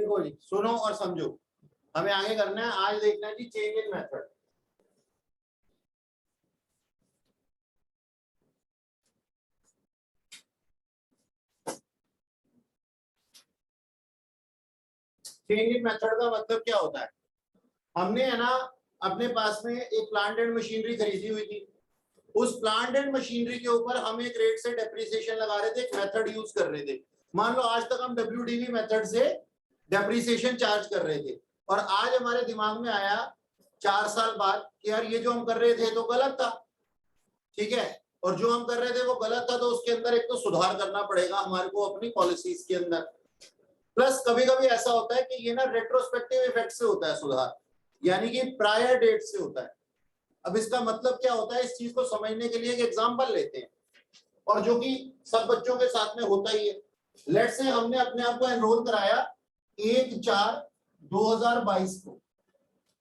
देखो जी, सुनो और समझो, हमें आगे करना है। आज देखना है जी change in method. Change in method का मतलब क्या होता है? हमने है ना अपने पास में एक प्लांट एंड मशीनरी खरीदी हुई थी। उस प्लांट एंड मशीनरी के ऊपर हम एक रेट से डेप्रिसिएशन लगा रहे थे, एक मेथड यूज कर रहे थे। मान लो आज तक हम WDV मेथड से डेप्रिसिएशन चार्ज कर रहे थे, और आज हमारे दिमाग में आया 4 साल बाद कि यार ये जो हम कर रहे थे तो गलत था। ठीक है, और जो हम कर रहे थे वो गलत था, तो उसके अंदर एक तो सुधार करना पड़ेगा हमारे को अपनी पॉलिसीज के अंदर। प्लस कभी कभी ऐसा होता है कि ये ना रेट्रोस्पेक्टिव इफेक्ट से होता है सुधार, यानी कि प्रायर डेट से होता है। अब इसका मतलब क्या होता है, इस चीज को समझने के लिए एक एग्जांपल लेते हैं, और जो कि सब बच्चों के साथ में होता ही है। लेट्स से हमने अपने आप को एनरोल कराया 1/4/2022 को।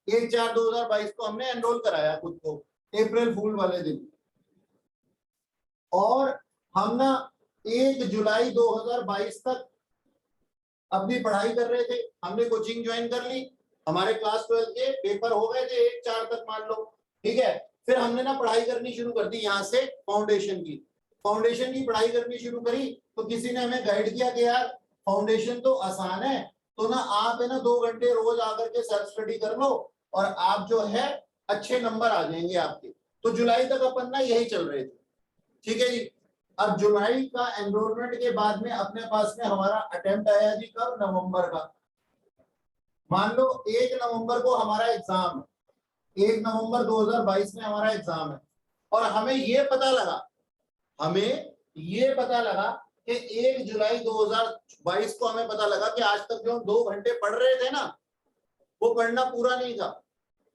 1/4/2022 को हमने एनरोल कराया खुद को, अप्रैल फूल वाले दिन। और हम ना 1 जुलाई 2022 तक अपनी पढ़ाई कर रहे थे। हमने कोचिंग ज्वाइन कर ली, हमारे क्लास 12 के पेपर हो गए थे 1/4 तक मान लो। ठीक है, फिर हमने ना पढ़ाई करनी शुरू कर दी यहाँ से फाउंडेशन की पढ़ाई करनी शुरू करी। तो किसी ने हमें गाइड किया कि यार फाउंडेशन तो आसान है, तो ना आप है ना 2 घंटे रोज आकर के सेल्फ स्टडी कर लो और आप जो है अच्छे नंबर आ जाएंगे आपके। तो जुलाई तक अपन ना यही चल रहे थे। ठीक है जी, अब जुलाई का एनरोलमेंट के बाद में अपने पास में हमारा अटेम्प्ट आया जी कब? नवंबर का। मान लो 1 नवंबर को हमारा एग्जाम है, 1 नवंबर 2022 में हमारा एग्जाम है, और हमें ये पता लगा कि 1 जुलाई 2022 को हमें पता लगा कि आज तक जो हम 2 घंटे पढ़ रहे थे ना, वो पढ़ना पूरा नहीं था,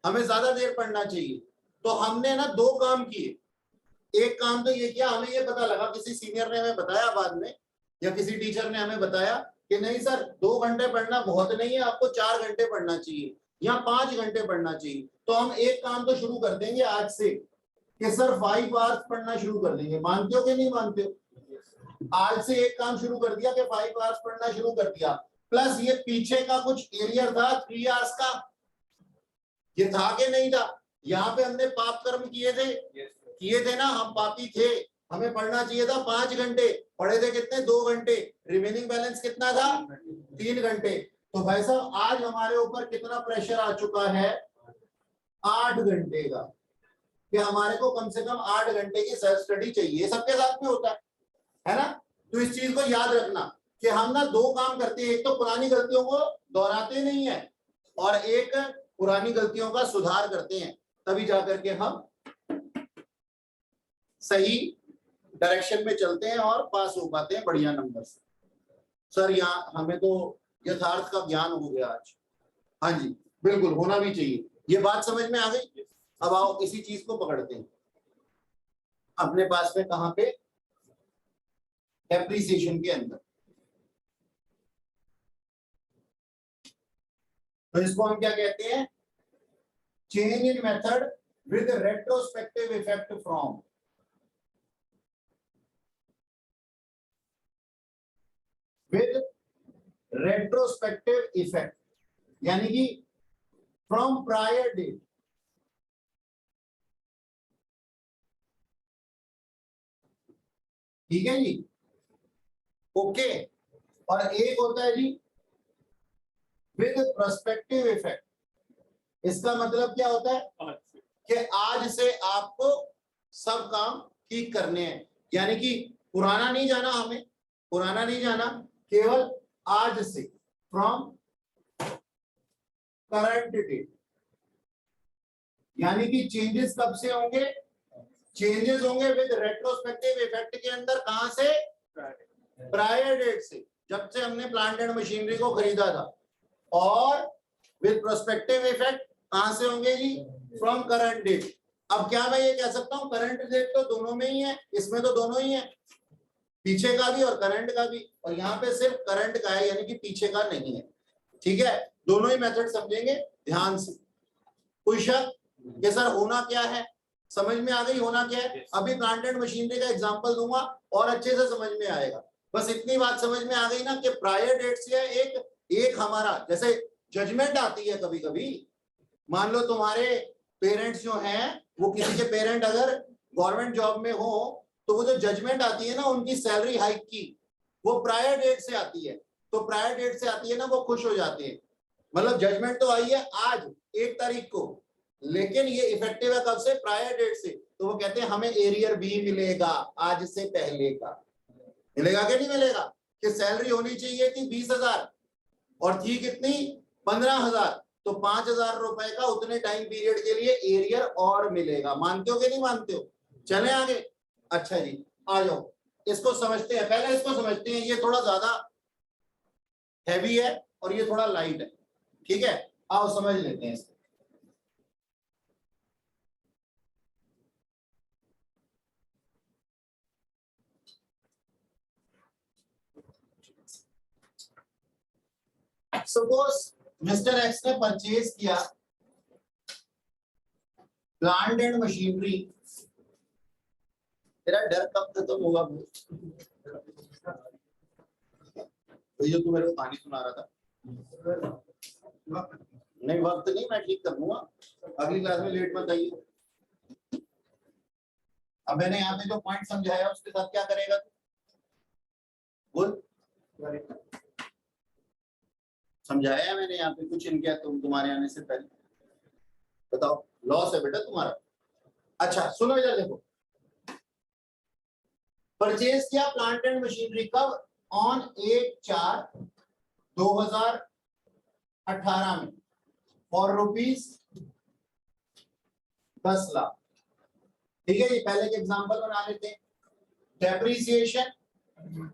हमें ज्यादा देर पढ़ना चाहिए। तो हमने ना 2 काम किए। एक काम तो ये किया, हमें ये पता लगा, किसी सीनियर ने हमें बताया बाद में, या किसी टीचर ने हमें बताया कि नहीं सर 2 घंटे पढ़ना बहुत नहीं है, आपको 4 घंटे पढ़ना चाहिए या 5 घंटे पढ़ना चाहिए। तो हम एक काम तो शुरू कर देंगे आज से कि सर 5 आवर्स पढ़ना शुरू कर देंगे। मानते हो कि नहीं मानते हो? आज से एक काम शुरू कर दिया कि 5 आवर्स पढ़ना शुरू कर दिया। प्लस ये पीछे का कुछ एरियर था 3 आवर्स का, ये था कि नहीं था? यहाँ पे हमने पाप कर्म किए थे ना, हम पापी थे, हमें पढ़ना चाहिए था 5 घंटे, पढ़े थे कितने? 2 घंटे। रिमेनिंग बैलेंस कितना था? 3 घंटे। तो भाई साहब आज हमारे ऊपर कितना प्रेशर आ चुका है? 8 घंटे का, कि हमारे को कम से कम 8 घंटे की सेल्फ स्टडी चाहिए। सबके साथ में होता है ना? तो इस चीज को याद रखना कि हम ना 2 काम करते हैं, एक तो पुरानी गलतियों को दोहराते नहीं है, और एक पुरानी गलतियों का सुधार करते हैं, तभी जाकर के हम सही डायरेक्शन में चलते हैं और पास हो पाते हैं बढ़िया नंबर से। सर यहाँ हमें तो यथार्थ का ज्ञान हो गया आज। हाँ जी, बिल्कुल होना भी चाहिए। ये बात समझ में आ गई? अब आओ इसी चीज को पकड़ते हैं अपने पास में, कहां पे? डेप्रिसिएशन के अंदर। तो इसको हम क्या कहते हैं? Change in method with retrospective effect from. With retrospective effect, यानी कि फ्रॉम प्रायर डेट। ठीक है जी, ओके। और एक होता है जी विद प्रोस्पेक्टिव इफेक्ट। इसका मतलब क्या होता है कि आज से आपको सब काम ठीक करने हैं, यानी कि पुराना नहीं जाना, हमें पुराना नहीं जाना, केवल आज से, फ्रॉम करंट डेट। यानी कि चेंजेस कब से होंगे? चेंजेस होंगे विद रेट्रोस्पेक्टिव इफेक्ट के अंदर। कहां से? प्रायर डेट से, जब से हमने प्लांट एंड मशीनरी को खरीदा था। और विद प्रोस्पेक्टिव इफेक्ट कहां से होंगे जी? From current date. अब क्या मैं ये कह सकता हूं करंट डेट तो दोनों में ही है, इसमें तो दोनों ही है, पीछे का भी और करंट का भी, और यहाँ पे सिर्फ करंट का है, यानी कि पीछे का नहीं है। ठीक है, दोनों ही मेथड समझेंगे ध्यान से। कोई शक कि सर होना क्या है? समझ में आ गई होना क्या है? अभी प्लांट एंड मशीनरी का एग्जांपल दूंगा और अच्छे से समझ में आएगा। बस इतनी बात समझ में आ गई ना कि प्रायर डेट से एक एक हमारा जैसे जजमेंट आती है कभी कभी, मान लो तुम्हारे पेरेंट्स जो हैं, वो किसी के पेरेंट अगर गवर्नमेंट जॉब में हो, तो वो जो जजमेंट आती है ना उनकी सैलरी हाइक की, वो प्रायर डेट से आती है। तो प्रायर डेट से आती है ना, वो खुश हो जाते हैं, मतलब जजमेंट तो आई है आज 1 तारीख को, लेकिन ये इफेक्टिव है कब से? प्रायर डेट से। तो वो कहते हैं हमें एरियर भी मिलेगा आज से पहले का। मिलेगा कि नहीं मिलेगा? कि सैलरी होनी चाहिए थी 20,000 और थी कितनी? 15,000, तो 5,000 रुपए का उतने टाइम पीरियड के लिए एरियर और मिलेगा। मानते हो कि नहीं मानते हो? चले आगे। अच्छा जी, आ जाओ, इसको समझते हैं। पहले इसको समझते हैं, ये थोड़ा ज्यादा हैवी है और ये थोड़ा लाइट है, ठीक है? आओ समझ लेते हैं इसको। सपोज मिस्टर एक्स ने परचेज किया प्लांट एंड मशीनरी। तेरा डर कब खत्म होगा? तो ये तू मेरे को कहानी सुना रहा था। नहीं वक्त नहीं, मैं ठीक कर दूंगा, अगली क्लास में लेट मत आइए। अब मैंने यहाँ पे जो पॉइंट समझाया उसके साथ क्या करेगा तू? बोल। समझाया मैंने यहाँ पे कुछ इनके तुम्हारे आने से पहले? बताओ, लॉस है बेटा तुम्हारा। अच्छा सुनो इधर देखो, परचेज किया प्लांट एंड मशीनरी कब? ऑन 1/4/2018 में फॉर ₹10,00,000। ठीक है जी, पहले के एग्जांपल बना लेते हैं। Depreciation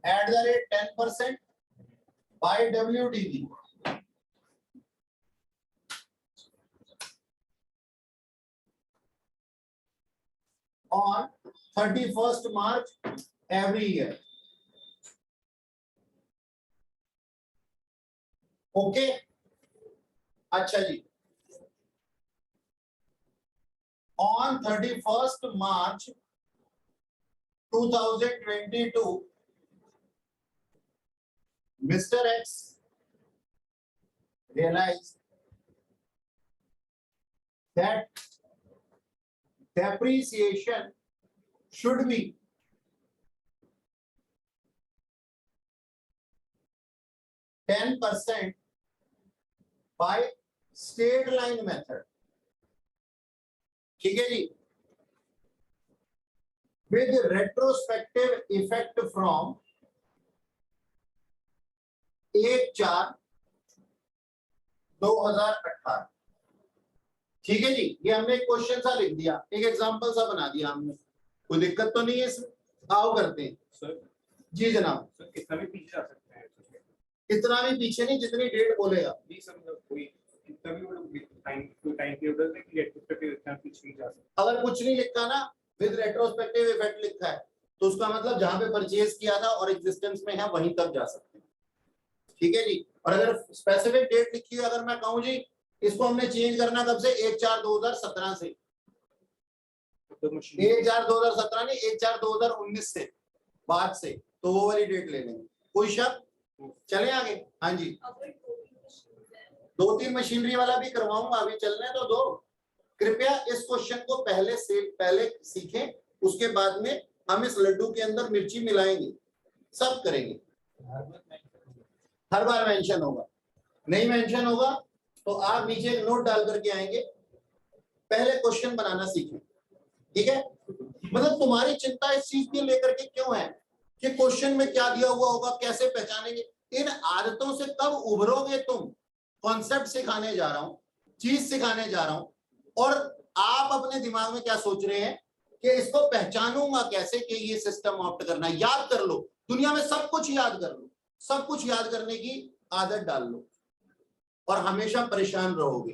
at the rate 10% by WDV। on 31st March every year. Okay अच्छा जी, on 31st March 2022 Mr. X realized that depreciation should be 10% by straight line method। ठीक है जी, with retrospective effect from 1/4/2018। ठीक है जी, ये हमने एक क्वेश्चन सा लिख दिया, एक एग्जांपल सा बना दिया हमने, कोई दिक्कत तो नहीं है इसमें? आओ करते हैं सर। जी जनाब। सर कितना भी पीछे जा सकते हैं? इतना भी पीछे नहीं, जितनी डेट बोलेगा। नहीं सर, कोई कितना भी टाइम पीरियड में कि रेट्रोस्पेक्टिव इतना पीछे जा सकता। अगर कुछ नहीं लिखा ना, विद रेट्रोस्पेक्टिव इफेक्ट लिखा है, तो उसका मतलब जहां पे परचेज किया था और एग्जिस्टेंस में है वहीं तक जा सकते हैं। ठीक है जी, और अगर स्पेसिफिक डेट लिखी है, अगर मैं कहूं जी इसको हमने चेंज करना कब से? 1/4/2017 से। 1/4/2017 नहीं, 1/4/2019 से, बाद से, तो वो वाली डेट ले लेंगे। कोई शक? चले आगे। हाँ जी, 2-3 मशीनरी वाला भी करवाऊंगा, अभी चलने तो दो। कृपया इस क्वेश्चन को पहले सीखें, उसके बाद में हम इस लड्डू के अंदर मिर्ची मिलाएंगे, सब करेंगे। हर बार मेंशन होगा, नहीं मेंशन होगा तो आप नीचे एक नोट डाल करके आएंगे। पहले क्वेश्चन बनाना सीखें, ठीक है? मतलब तुम्हारी चिंता इस चीज के लेकर के क्यों है कि क्वेश्चन में क्या दिया हुआ होगा, कैसे पहचानेंगे? इन आदतों से कब उभरोगे तुम? कॉन्सेप्ट सिखाने जा रहा हूं, चीज सिखाने जा रहा हूं, और आप अपने दिमाग में क्या सोच रहे हैं कि इसको पहचानूंगा कैसे कि ये सिस्टम ऑप्ट करना है। याद कर लो, दुनिया में सब कुछ याद कर लो, सब कुछ याद करने की आदत डाल लो और हमेशा परेशान रहोगे।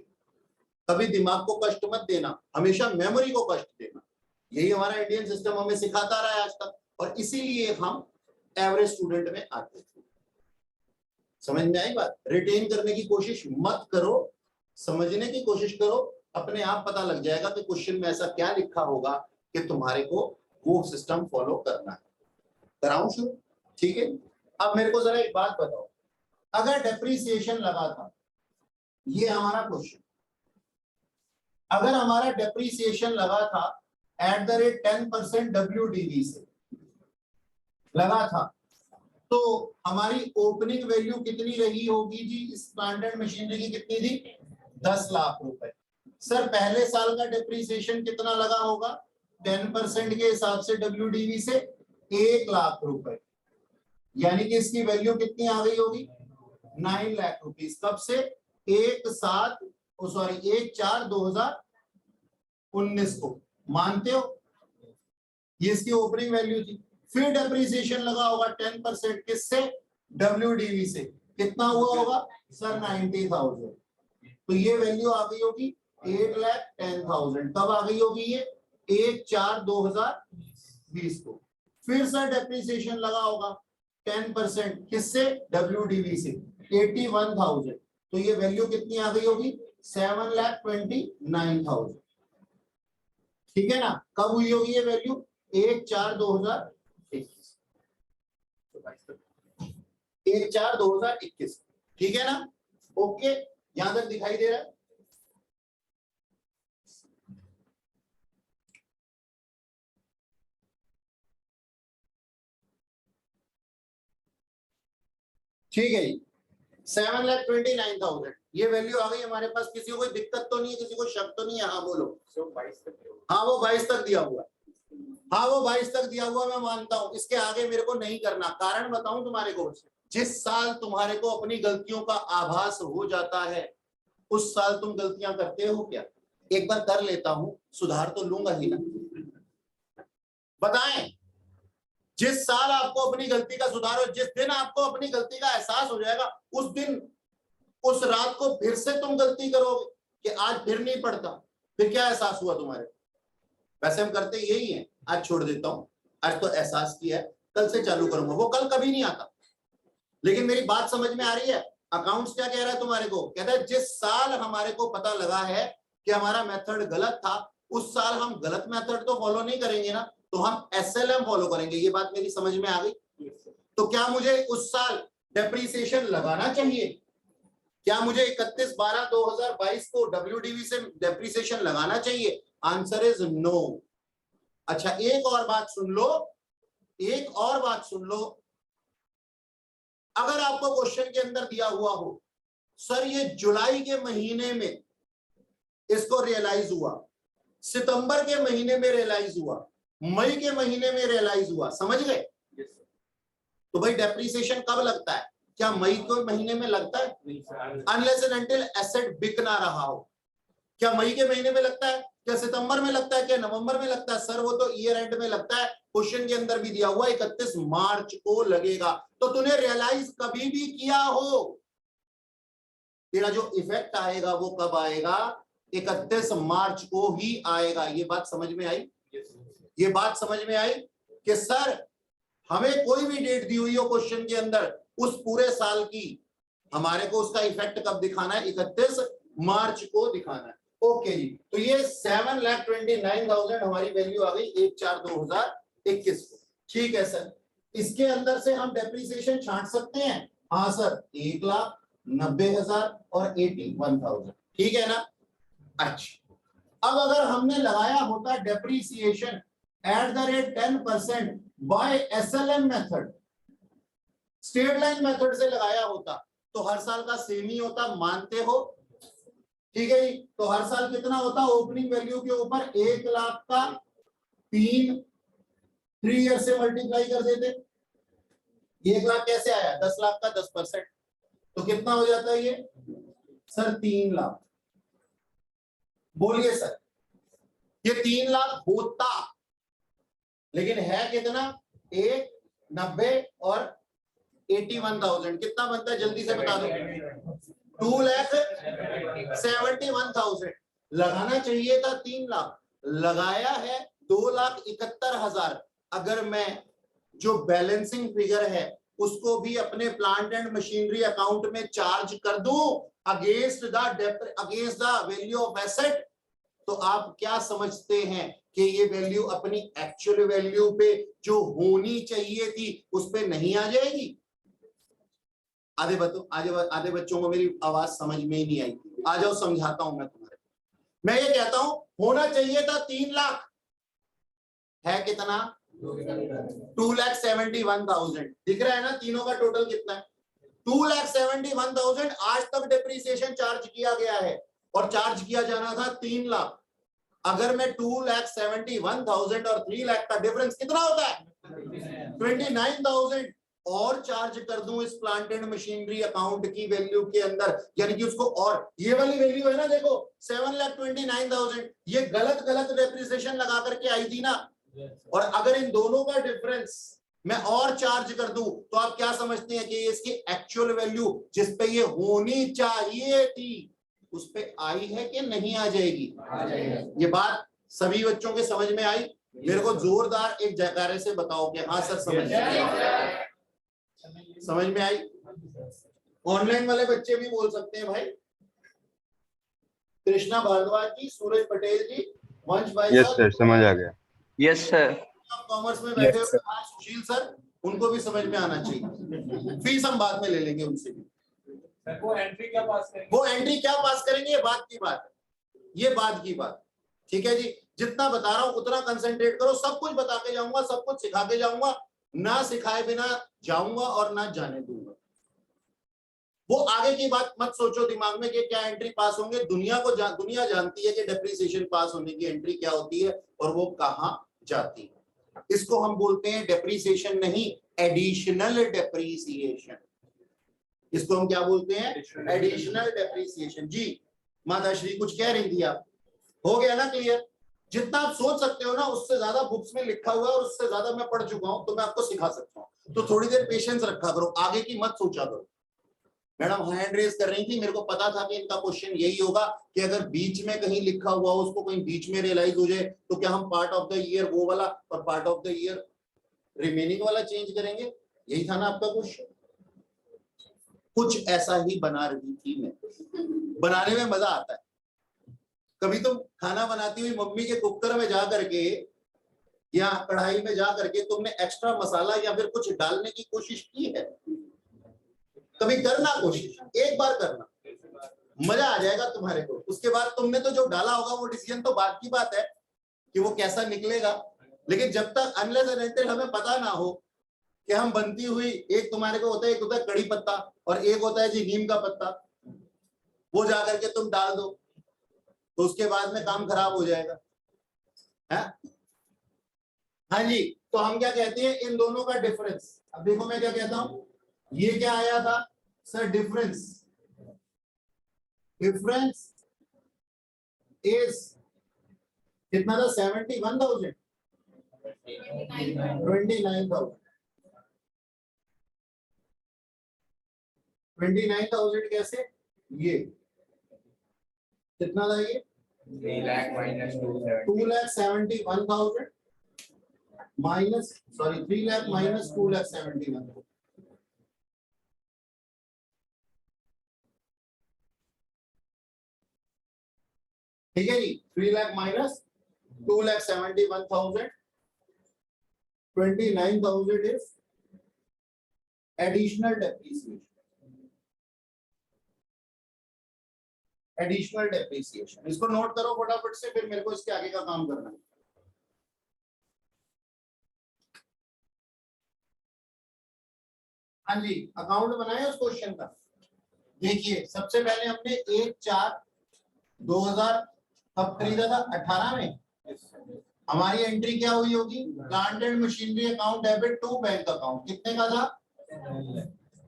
कभी दिमाग को कष्ट मत देना, हमेशा मेमोरी को कष्ट देना। यही हमारा इंडियन सिस्टम हमें सिखाता रहा है आज तक, और इसीलिए हम एवरेज स्टूडेंट में आते थे। समझ में आई बात? रिटेन करने की कोशिश मत करो, समझने की कोशिश करो, अपने आप पता लग जाएगा कि क्वेश्चन में ऐसा क्या लिखा होगा कि तुम्हारे को वो सिस्टम फॉलो करना है। कराऊं शुरू? ठीक है, अब मेरे को जरा एक बात बताओ, अगर डेप्रीसिएशन लगा था, ये हमारा क्वेश्चन, अगर हमारा डेप्रीसिएशन लगा था एट द रेट 10% WDV से लगा था, तो हमारी ओपनिंग वैल्यू कितनी रही होगी जी? इस प्लांट एंड मशीनरी की कितनी थी? 10 लाख रुपए। सर पहले साल का डेप्रीसिएशन कितना लगा होगा? 10% के हिसाब से WDV से 1 लाख रुपए, यानी कि इसकी वैल्यू कितनी आ गई होगी? 9 लाख रुपीस। कब से? 1/4/2019 को। मानते हो? ये इसकी ओपनिंग वैल्यू थी। फिर डेप्रीसिएशन लगा होगा 10%, किससे? WDV से। कितना हुआ होगा सर? 90,000। तो ये वैल्यू आ गई होगी 8,10,000। कब आ गई होगी ये? 1/4/2020 को। फिर सर डेप्रीसिएशन लगा होगा 10%, किससे? WDV से, 81,000। तो ये वैल्यू कितनी आ गई होगी? 7,29,000। ठीक है ना? कब हुई होगी ये वैल्यू? 1/4/2021। 1/4/2021। ठीक है ना? ओके, यहां तक दिखाई दे रहा है? ठीक है जी, 7,29,000 ये वैल्यू आ गई हमारे पास। किसी को कोई दिक्कत तो नहीं है? किसी को शक तो नहीं है? हाँ बोलो। 22 तक। हाँ वो 22 तक दिया हुआ। हाँ वो 22 तक दिया हुआ, मैं मानता हूं। इसके आगे मेरे को नहीं करना। कारण बताऊं तुम्हारे को, जिस साल तुम्हारे को अपनी गलतियों का आभास हो जाता है उस साल तुम गलतियां करते हो क्या? एक बार कर लेता हूं, सुधार तो लूंगा ही ना। बताएं, जिस साल आपको अपनी गलती का सुधार हो, जिस दिन आपको अपनी गलती का एहसास हो जाएगा, उस दिन, उस रात को फिर से तुम गलती करोगे कि आज फिर नहीं पड़ता। फिर क्या एहसास हुआ तुम्हारे? वैसे हम करते यही है, आज छोड़ देता हूं, आज तो एहसास किया है, कल से चालू करूंगा। वो कल कभी नहीं आता। लेकिन मेरी बात समझ में आ रही है? अकाउंट्स क्या कह रहा है तुम्हारे को? कहता है जिस साल हमारे को पता लगा है कि हमारा मेथड गलत था, उस साल हम गलत मेथड तो फॉलो नहीं करेंगे ना, तो हम SLM फॉलो करेंगे। ये बात मेरी समझ में आ गई? तो क्या मुझे उस साल डेप्रीसिएशन लगाना चाहिए? क्या मुझे 31/12/2022 को WDV से डेप्रीसिएशन लगाना चाहिए? Answer is no. अच्छा एक और बात सुन लो, एक और बात सुन लो। अगर आपको क्वेश्चन के अंदर दिया हुआ हो सर ये जुलाई के महीने में इसको रियलाइज हुआ, सितंबर के महीने में रियलाइज हुआ, मई के महीने में रियलाइज हुआ, समझ गए? तो भाई डेप्रीसिएशन कब लगता है? क्या मई के महीने में लगता है? अनलेस एंड अनटिल एसेट बिक ना रहा हो। क्या मई के महीने में लगता है? क्या सितंबर में लगता है? क्या नवंबर में लगता है? सर वो तो ईयर एंड में लगता है। क्वेश्चन के अंदर भी दिया हुआ 31 मार्च को लगेगा। तो तूने रियलाइज कभी भी किया हो, तेरा जो इफेक्ट आएगा वो कब आएगा? 31 मार्च को ही आएगा। ये बात समझ में आई? ये बात समझ में आई कि सर हमें कोई भी डेट दी हुई हो क्वेश्चन के अंदर, उस पूरे साल की हमारे को उसका इफेक्ट कब दिखाना है? 31 मार्च को दिखाना है। ओके जी, तो ये 7,29,000 हमारी वैल्यू आ गई 1/4/2021 को। ठीक है सर, इसके अंदर से हम डेप्रीसिएशन छांट सकते हैं? हाँ सर, 1,90,000 और 81,000। ठीक है ना? अच्छा, अब अगर हमने लगाया होता depreciation at the rate 10% by SLM method, straight line method से लगाया होता, तो हर साल का सेम ही होता, मानते हो? ठीक है जी, तो हर साल कितना होता? ओपनिंग वैल्यू के ऊपर 1 लाख का 3 ईयर से मल्टीप्लाई कर देते। 1 लाख कैसे आया? 10 लाख का 10%, तो कितना हो जाता है ये? सर 3 लाख। बोलिए सर, ये 3 लाख होता, लेकिन है कितना? 1,90 और 81,000। कितना बनता है जल्दी से बता दो? 2,71,000। लगाना चाहिए था 3 लाख, लगाया है 2,71,000। अगर मैं जो बैलेंसिंग फिगर है उसको भी अपने प्लांट एंड मशीनरी अकाउंट में चार्ज कर दूं against the value of asset, तो आप क्या समझते हैं कि ये वैल्यू अपनी एक्चुअल वैल्यू पे जो होनी चाहिए थी उस पे नहीं आ जाएगी? आधे बच्चों को मेरी आवाज समझ में ही नहीं आई। आ जाओ समझाता हूं मैं तुम्हारे। मैं ये कहता हूं होना चाहिए था 3 लाख, है कितना? 2,71,000। दिख रहा है ना तीनों का टोटल कितना है? 2,71,000 आज तक डिप्रिसिएशन चार्ज किया गया है और चार्ज किया जाना था 3 लाख। अगर मैं 2,71,000 और 3 लाख का डिफरेंस कितना होता है? 29,000 और चार्ज कर दूं इस प्लांट एंड मशीनरी अकाउंट की वैल्यू के अंदर, यानी कि उसको, और ये वाली वैल्यू है ना, देखो 7,29,000, ये गलत डेप्रिसिएशन लगा करके आई थी ना। और अगर इन दोनों का डिफरेंस मैं और चार्ज कर दूं तो आप क्या समझते हैं कि इसकी एक्चुअल वैल्यू जिस पे ये होनी चाहिए थी उस पे आई है कि नहीं आ जाएगी? ये बात सभी बच्चों के समझ में आई? मेरे को जोरदार एक जयकारे से बताओ कि हाँ सर समझ में आई। ऑनलाइन वाले बच्चे भी बोल सकते हैं भाई। कृष्णा भारद्वाज जी, सूरज पटेल जी, वंश भाई, यस सर समझ आ गया। Yes sir. कॉमर्स में बैठे हुए सुशील सर, उनको भी समझ में आना चाहिए। फीस हम बाद में ले लेंगे उनसे भी। वो एंट्री क्या पास करेंगे? वो एंट्री क्या पास करेंगे ये बात की बात है, ये बात की बात। ठीक है जी, जितना बता रहा हूं उतना कंसंट्रेट करो। सब कुछ बता के जाऊंगा, सब कुछ सिखा के जाऊंगा, ना सिखाए बिना जाऊंगा और ना जाने दूंगा। वो आगे की बात मत सोचो दिमाग में कि क्या एंट्री पास होंगे। दुनिया जानती है कि डेप्रिसिएशन पास होने की एंट्री क्या होती है और वो कहां जाती है। इसको हम बोलते हैं डेप्रिसिएशन नहीं, एडिशनल डेप्रिसिएशन। इसको हम क्या बोलते हैं? Additional depreciation. जी माताश्री कुछ कह रही थी आप? हो गया ना क्लियर? जितना आप सोच सकते हो ना उससे ज्यादा बुक्स में लिखा हुआ है और उससे ज्यादा मैं पढ़ चुका हूं, तो मैं आपको सिखा सकता हूं। तो थोड़ी देर पेशेंस रखा करो, आगे की मत सोचा करो। मैडम हैंड रेज कर रही थी, मेरे को पता था कि इनका क्वेश्चन यही होगा कि अगर बीच में कहीं लिखा हुआ हो उसको कहीं बीच में रियलाइज हो जाए तो क्या हम पार्ट ऑफ द ईयर वो वाला और part of the year remaining वाला चेंज करेंगे? यही था ना आपका क्वेश्चन। कुछ ऐसा ही बना रही थी मैं। बनाने में मजा आता है। कभी तुम खाना बनाती हुई मम्मी के कुकर में जा करके या कढ़ाई में जा करके तुमने एक्स्ट्रा मसाला या फिर कुछ डालने की कोशिश की है? कभी करना कोशिश, एक बार करना, मजा आ जाएगा तुम्हारे को। उसके बाद तुमने तो जो डाला होगा वो डिसीजन तो बात की बात है कि वो कैसा निकलेगा, लेकिन जब तक अनलेस एंड अनटिल हमें पता ना हो कि हम बनती हुई, एक तुम्हारे को होता है, एक होता है कड़ी पत्ता और एक होता है जी नीम का पत्ता, वो जा करके तुम डाल दो तो उसके बाद में काम खराब हो जाएगा है? हाँ जी, तो हम क्या कहते हैं इन दोनों का डिफरेंस। अब देखो मैं क्या कहता हूं, ये क्या आया था सर? डिफरेंस इज कितना था? 71,000, 29,000। 29,000 कैसे? ये कितना था? ये 2,71,000 माइनस 3 लाख माइनस 2,71,000। ठीक है जी, 3 lakh minus 2,71,000, 29,000 is additional depreciation. Additional depreciation, इसको नोट करो फटाफट से, फिर मेरे को इसके आगे का काम करना है। हाँ जी, अकाउंट बनाया उस क्वेश्चन का। देखिए सबसे पहले हमने 1/4/2000 कब खरीदा था? 18 में। हमारी एंट्री क्या हुई होगी? Plant and machinery account debit to bank account. कितने का था?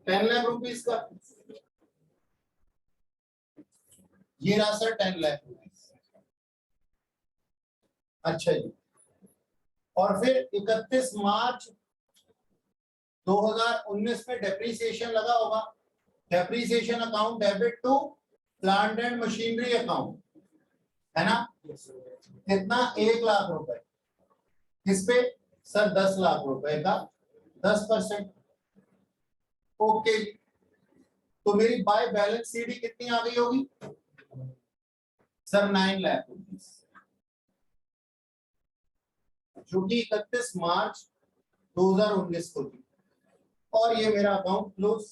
10 लाख रुपीस का। ये रहा सर 10 लाख रुपीस। अच्छा जी, और फिर 31 मार्च 2019 में डेप्रिसिएशन लगा होगा। Depreciation account debit to plant and machinery account, है ना? कितना? 1 लाख रुपए। किस पे सर? 10 लाख रुपए का 10%। ओके, तो मेरी बाय बैलेंस सीडी कितनी आ गई होगी सर? 9 लाख रुपीस, जो कि 31 मार्च 2019 को थी। और ये मेरा अकाउंट क्लोज।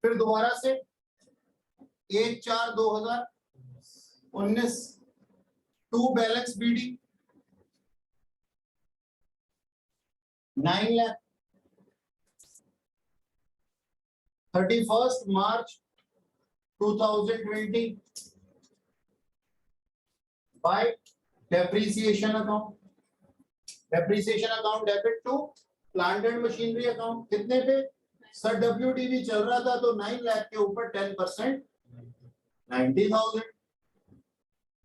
फिर दोबारा से 1/4/2019 to balance BD 9 lakh 31 March 2020 by depreciation account debit to plant and machinery account कितने पे सर WDV चल रहा था तो 9 लाख के ऊपर 10% 90,000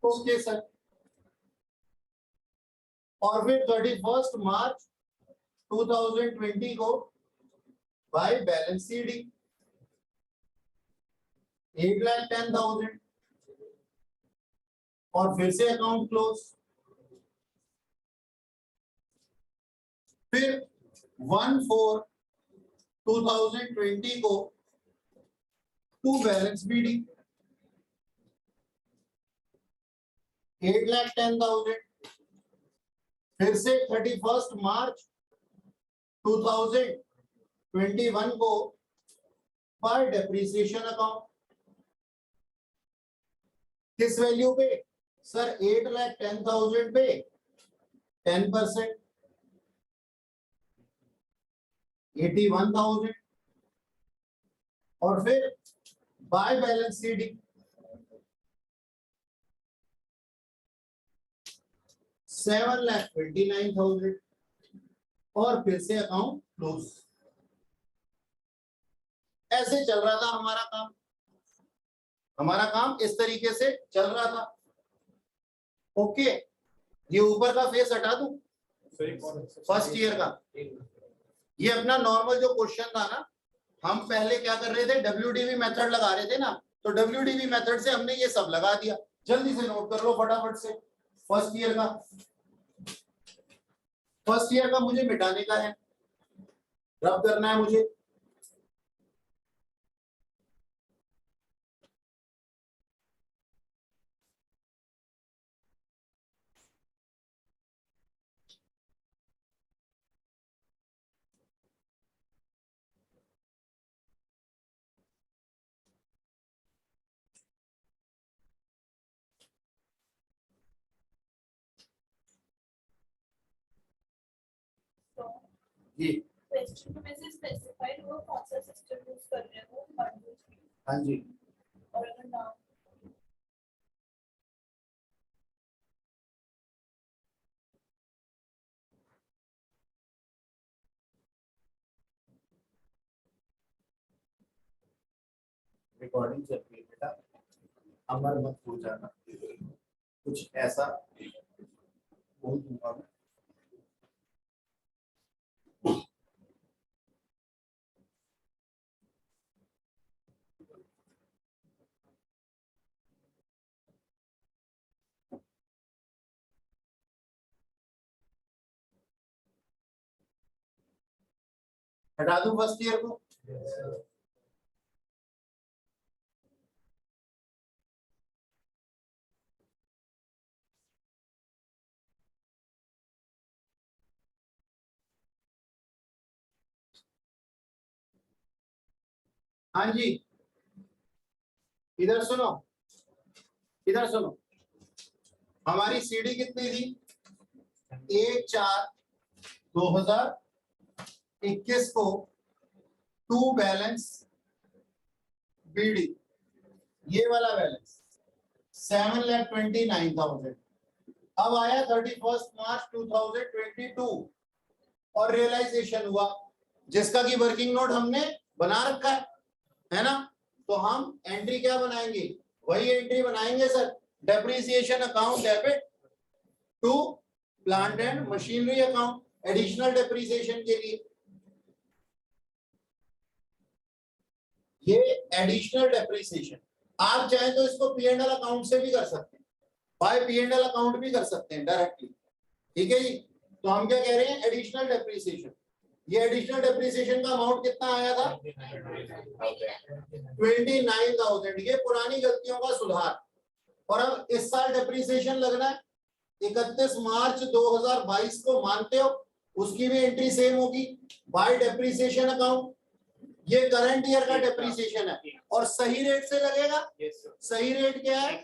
ओके सर। और फिर 31 March 2020 को बाय बैलेंस सीडी 8,10,000 और फिर से अकाउंट क्लोज। फिर 1/4/2020 को टू बैलेंस बीडी 8,10,000 फिर से 31 March 2021 को पर डेप्रिसिएशन अकाउंट किस वैल्यू पे सर 8,10,000 पे 10% 81,000 और फिर बाय बैलेंस सीडी 7,29,000 और फिर से अकाउंट क्लोज। ऐसे चल रहा था हमारा काम। हमारा काम इस तरीके से चल रहा था। ओके, ये ऊपर का फेस हटा दूं फर्स्ट ईयर का। ये अपना नॉर्मल जो क्वेश्चन था ना, हम पहले क्या कर रहे थे, WDV मेथड लगा रहे थे ना, तो WDV मेथड से हमने ये सब लगा दिया। जल्दी से नोट कर लो फटाफट से। फर्स्ट ईयर का मुझे मिटाने का है, रब करना है मुझे। जी क्वेश्चन में से स्पेसिफाइड वो कौन सा सिस्टम यूज कर रहे हो हाँ जी। और अगर नाम रिकॉर्डिंग चल रही है बेटा, अमर मत हो जाना, कुछ ऐसा बोल दूंगा मैं। हटा दूं फर्स्ट ईयर को? हाँ जी, इधर सुनो, इधर सुनो। हमारी सीडी कितनी थी? 1/4/2021 को टू बैलेंस बीडी, ये वाला बैलेंस 7,29,000। अब आया 31 March 2022 और रियलाइजेशन हुआ, जिसका की वर्किंग नोट हमने बना रखा है ना। तो हम एंट्री क्या बनाएंगे? वही एंट्री बनाएंगे sir, depreciation account debit to plant and machinery account, additional depreciation के लिए। ये एडिशनल डेप्रिसिएशन आप चाहे तो इसको P&L अकाउंट से भी कर सकते हैं, बाय P&L अकाउंट भी कर सकते हैं डायरेक्टली। ठीक है जी। तो हम क्या कह रहे हैं? Additional depreciation. ये एडिशनल डेप्रिसिएशन का अमाउंट कितना आया था? 29,000। ये पुरानी गलतियों का सुधार। और अब इस साल डेप्रिसिएशन लगना है 31 मार्च 2022 को, मानते हो? उसकी भी एंट्री सेम होगी, बाय डेप्रिसिएशन अकाउंट। ये करंट ईयर का डेप्रीसिएशन है और सही रेट से लगेगा। Yes, sir. सही रेट क्या है?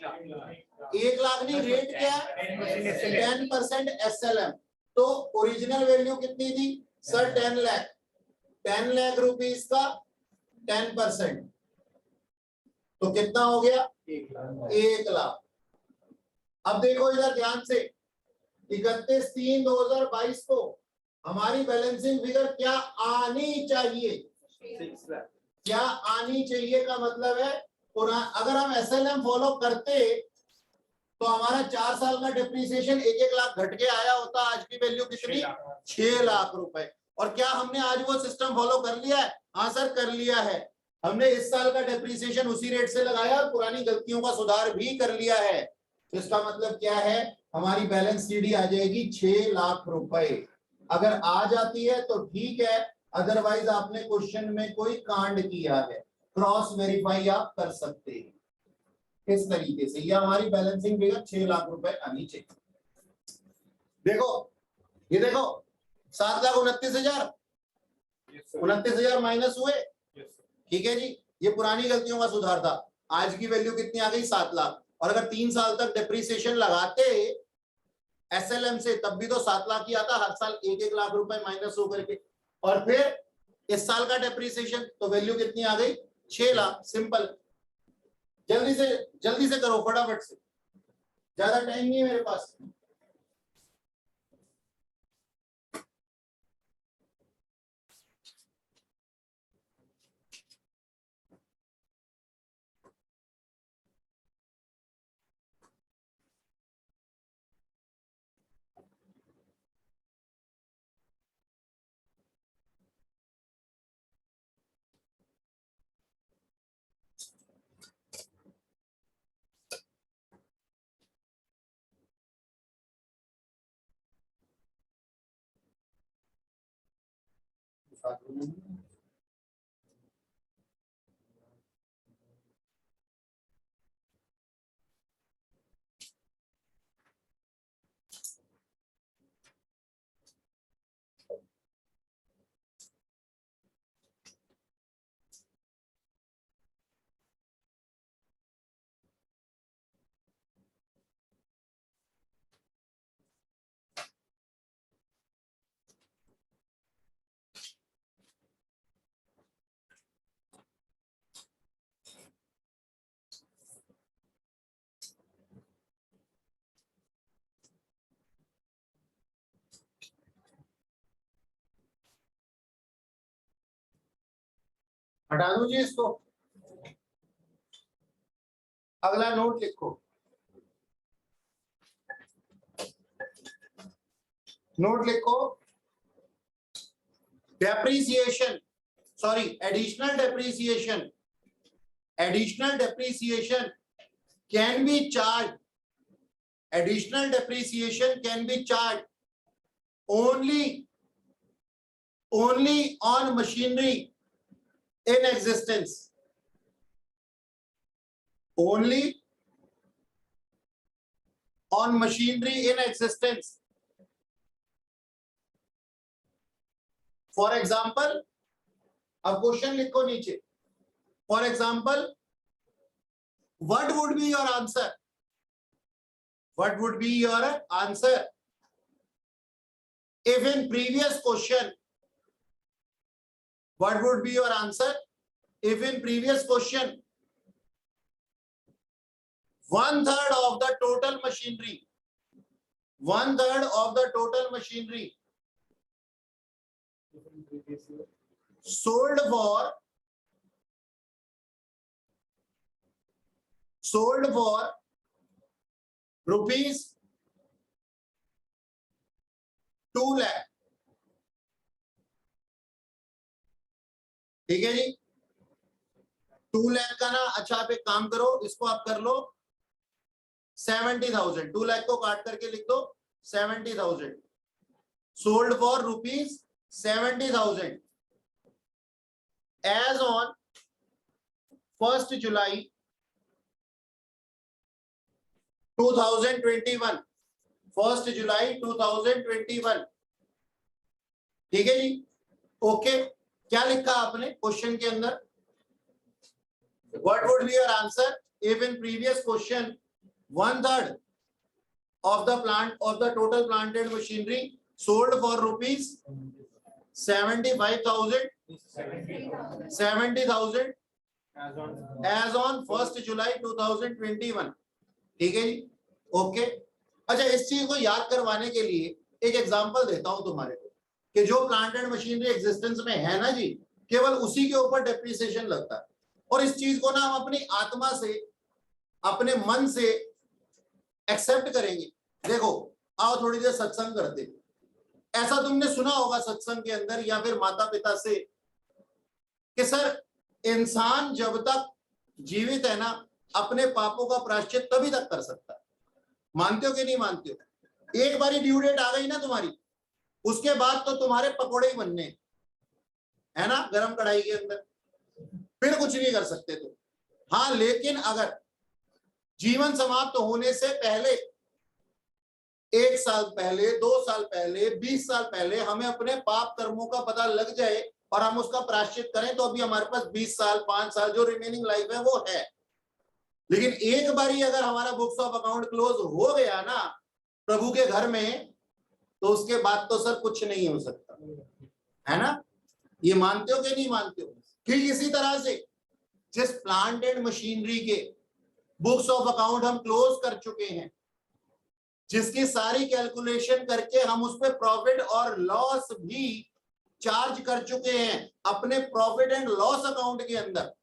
1 लाख नहीं, रेट क्या है? 10% SLM। तो ओरिजिनल वैल्यू कितनी थी सर? 10 लाख। 10 लाख रुपीस का 10%, तो कितना हो गया? 1 लाख। अब देखो इधर ध्यान से, 31/3/2022 को हमारी बैलेंसिंग फिगर क्या आनी चाहिए? 6 lakh. क्या आनी चाहिए का मतलब है अगर हम SLM फॉलो करते तो हमारा 4 साल का डेप्रिसिएशन 1-1 लाख घट के आया होता। आज की वैल्यू कितनी? 6 लाख रुपए। और क्या हमने आज वो सिस्टम फॉलो कर लिया है? हाँ सर, कर लिया है। हमने इस साल का डेप्रिसिएशन उसी रेट से लगाया और पुरानी गलतियों का सुधार भी कर लिया है। तो इसका मतलब क्या है? हमारी बैलेंस सीडी आ जाएगी 6 लाख रुपए। अगर आ जाती है तो ठीक है, अदरवाइज आपने क्वेश्चन में कोई कांड किया है। क्रॉस वेरीफाई आप कर सकते हैं इस तरीके से। यह हमारी बैलेंसिंग फिगर 6 लाख रुपए आनी चाहिए। देखो ये देखो 7,29,000, Yes, sir. 29,000 माइनस हुए। Yes, sir. ठीक है जी, ये पुरानी गलतियों का सुधार था। आज की वैल्यू कितनी आ गई? 7 लाख। और अगर 3 साल तक डेप्रिसिएशन लगाते SLM से तब भी तो 7 लाख ही आता। हर साल 1-1 लाख रुपए माइनस होकर के। और फिर इस साल का डेप्रिसिएशन, तो वैल्यू कितनी आ गई? 6 लाख। सिंपल। जल्दी से करो फटाफट से, ज्यादा टाइम नहीं है मेरे पास। हटा दो जी इसको। अगला नोट लिखो। नोट लिखो, depreciation, sorry additional depreciation can be charge, additional depreciation can be charged only on machinery in existence, only on machinery in existence. For example, अब क्वेश्चन लिखो नीचे। For example, what would be your answer? What would be your answer if in previous question? What would be your answer if in previous question 1/3 of the total machinery, 1/3 of the total machinery sold for rupees 2 lakh, ठीक है जी। 2 लाख का ना, अच्छा आप एक काम करो, इसको आप कर लो 70,000। 2 लाख को काट करके लिख दो 70,000, sold for rupees 70,000 as on 1 July 2021, 1 July 2021, ठीक है जी। ओके, क्या लिखा आपने क्वेश्चन के अंदर? What would be your answer if in previous question 1/3 of the plant of the total plant and machinery sold for rupees 75,000 70,000 as on 1st July 2021. ठीक है जी, okay. अच्छा, इस चीज को याद करवाने के लिए एक एग्जांपल देता हूं तुम्हारे को कि जो प्लांट एंड मशीनरी एग्जिस्टेंस में है ना जी, केवल उसी के ऊपर डेप्रिसिएशन लगता है। और इस चीज को ना हम अपनी आत्मा से, अपने मन से एक्सेप्ट करेंगे। देखो, आओ थोड़ी देर सत्संग करते। ऐसा तुमने सुना होगा सत्संग के अंदर या फिर माता पिता से कि सर, इंसान जब तक जीवित है ना, अपने पापों का प्रायश्चित तभी तक कर सकता है। मानते हो कि नहीं मानते हो? एक बारी ड्यू डेट आ गई ना तुम्हारी, उसके बाद तो तुम्हारे पकोड़े ही बनने है ना, गरम कढ़ाई के अंदर, फिर कुछ नहीं कर सकते तुम। हाँ, लेकिन अगर जीवन समाप्त होने से पहले, 1 साल पहले, 2 साल पहले, 20 साल पहले हमें अपने पाप कर्मों का पता लग जाए और हम उसका प्रायश्चित करें, तो अभी हमारे पास 20 साल, 5 साल जो रिमेनिंग लाइफ है वो है। लेकिन एक बारी अगर हमारा बुक्स ऑफ अकाउंट क्लोज हो गया ना प्रभु के घर में, तो उसके बाद तो सर कुछ नहीं हो सकता, है ना? ये मानते हो कि नहीं मानते हो? ठीक इसी तरह से जिस प्लांट एंड मशीनरी के बुक्स ऑफ अकाउंट हम क्लोज कर चुके हैं, जिसकी सारी कैलकुलेशन करके हम उस पर प्रॉफिट और लॉस भी चार्ज कर चुके हैं अपने प्रॉफिट एंड लॉस अकाउंट के अंदर,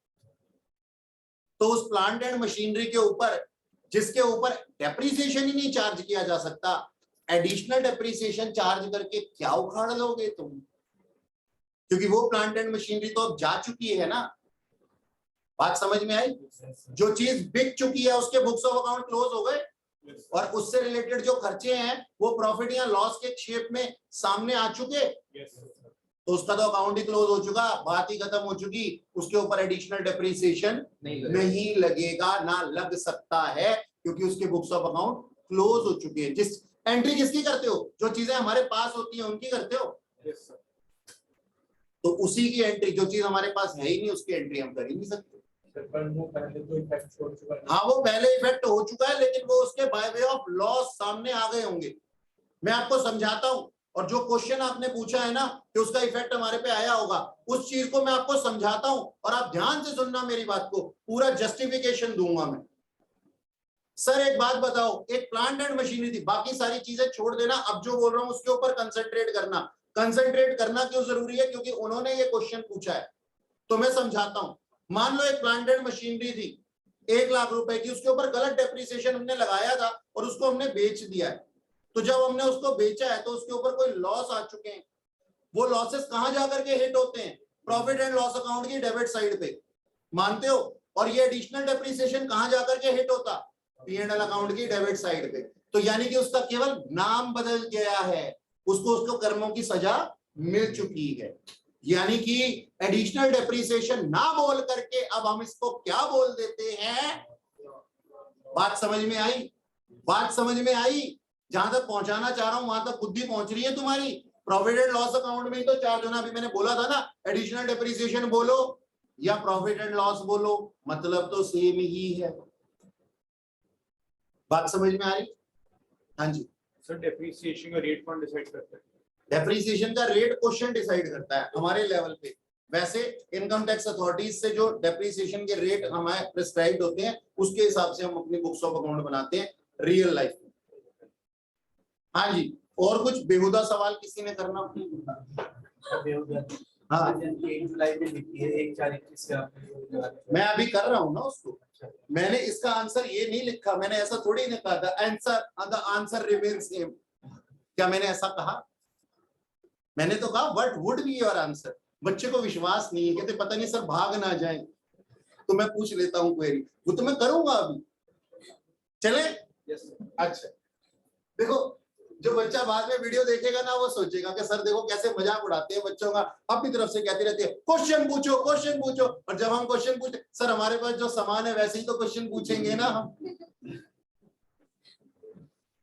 तो उस प्लांट एंड मशीनरी के ऊपर, जिसके ऊपर डेप्रिसिएशन ही नहीं चार्ज किया जा सकता, एडिशनल डेप्रिसिएशन चार्ज करके क्या उखाड़ लोगे तुम? क्योंकि वो प्लांट एंड मशीनरी तो अब जा चुकी है ना। बात समझ में आई? जो चीज बिक चुकी है उसके बुक्स ऑफ अकाउंट क्लोज हो गए और उससे रिलेटेड जो खर्चे हैं वो प्रॉफिट या लॉस के शेप में सामने आ चुके, तो उसका तो अकाउंट ही क्लोज हो चुका, बात ही खत्म हो चुकी। उसके ऊपर एडिशनल डेप्रिसिएशन नहीं लगेगा, ना लग सकता है, क्योंकि उसके बुक्स ऑफ अकाउंट क्लोज हो चुके हैं। जिस एंट्री किसकी करते हो? जो चीजें हमारे पास होती हैं उनकी करते हो। तो उसी की एंट्री, जो चीज हमारे पास है ही नहीं उसकी एंट्री हम कर ही नहीं सकते। हाँ, वो पहले इफेक्ट हो चुका है, लेकिन वो उसके बाय वे ऑफ लॉस सामने आ गए होंगे। मैं आपको समझाता हूं, और जो क्वेश्चन आपने पूछा है ना कि उसका इफेक्ट हमारे पे आया होगा, उस चीज को मैं आपको समझाता हूं और आप ध्यान से सुनना मेरी बात को, पूरा जस्टिफिकेशन दूंगा मैं। सर एक बात बताओ, एक प्लांट एंड मशीनरी थी, बाकी सारी चीजें छोड़ देना, अब जो बोल रहा हूं उसके ऊपर कंसंट्रेट करना। कंसंट्रेट करना क्यों जरूरी है? क्योंकि उन्होंने ये क्वेश्चन पूछा है, तो मैं समझाता हूं। मान लो एक प्लांट एंड मशीनरी थी 1 लाख रुपए की, उसके ऊपर गलत डेप्रिसिएशन हमने लगाया था और उसको हमने बेच दिया है। तो जब हमने उसको बेचा है तो उसके ऊपर कोई लॉस आ चुके हैं। वो लॉसेस कहां जाकर के हिट होते हैं? प्रॉफिट एंड लॉस अकाउंट की डेबिट साइड पे, मानते हो? और ये एडिशनल डेप्रिसिएशन कहां जाकर के हिट होता? P&L अकाउंट की डेबिट साइड पे। तो यानी कि उसका केवल नाम बदल गया है, उसको कर्मों की सजा मिल चुकी है। यानी कि एडिशनल डेप्रिसिएशन ना बोल करके अब हम इसको क्या बोल देते हैं? बात समझ में आई? बात समझ में आई? जहां तक पहुंचाना चाह रहा हूं वहां तक बुद्धि पहुंच रही है तुम्हारी? प्रॉफिट एंड लॉस अकाउंट में ही तो चार्ज होना, अभी मैंने बोला था ना, एडिशनल डेप्रिसिएशन बोलो या प्रॉफिट एंड लॉस बोलो, मतलब तो सेम ही है। बात समझ में आ रही? हाँ जी सर, डेप्रिसिएशन का रेट कौन डिसाइड करता है? डेप्रिसिएशन का रेट क्वेश्चन डिसाइड करता है हमारे लेवल पे। वैसे इनकम टैक्स अथॉरिटीज से जो डेप्रिसिएशन के रेट हमारे प्रिस्क्राइब्ड होते हैं उसके हिसाब से हम अपनी बुक्स ऑफ अकाउंट बनाते हैं रियल लाइफ में। हाँ जी, और कुछ बेहुदा सवाल किसी ने करना? हाँ, 1 जुलाई में लिखी है 1/4/21 से आपने। मैं अभी कर रहा हूँ ना उसको। मैंने इसका आंसर ये नहीं लिखा, मैंने ऐसा थोड़ी नहीं कहा था द आंसर रिमेन्स सेम। क्या मैंने ऐसा कहा? मैंने तो कहा what would be your answer. बच्चे को विश्वास नहीं है, कहते पता नहीं सर भाग ना जाए, तो मैं पूछ लेता हूँ क्वेरी, वो तो मैं करूंगा अभी। चले? अच्छा, देखो जो बच्चा बाद में वीडियो देखेगा ना वो सोचेगा कि सर देखो कैसे मजाक उड़ाते हैं बच्चों का, अपनी तरफ से कहती रहती है क्वेश्चन पूछो क्वेश्चन पूछो, और जब हम क्वेश्चन पूछते सर हमारे पास जो सामान है वैसे ही तो क्वेश्चन पूछेंगे ना हम,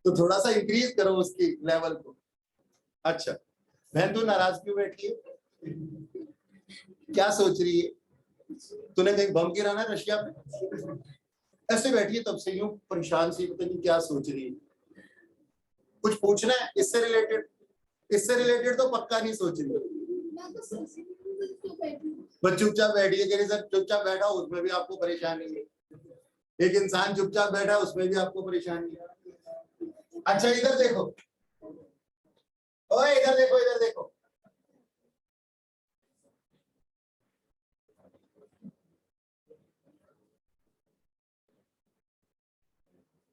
तो थोड़ा सा इंक्रीज करो उसकी लेवल को। अच्छा बहन, तू नाराज क्यों बैठी है? क्या सोच रही है? तूने कहीं बम गिराना है रशिया पे? ऐसे बैठी है तब से यूं परेशान सी, पता नहीं क्या सोच रही है। कुछ पूछना है इससे रिलेटेड? इससे रिलेटेड तो पक्का नहीं सोच रही। मैं तो सोच रही हूँ तो बैठी हूँ। बस चुपचाप बैठी है, सर चुपचाप बैठा हो उसमें भी आपको परेशानी है। एक इंसान चुपचाप बैठा है उसमें भी आपको परेशानी है। अच्छा इधर देखो, ओए इधर देखो, इधर देखो।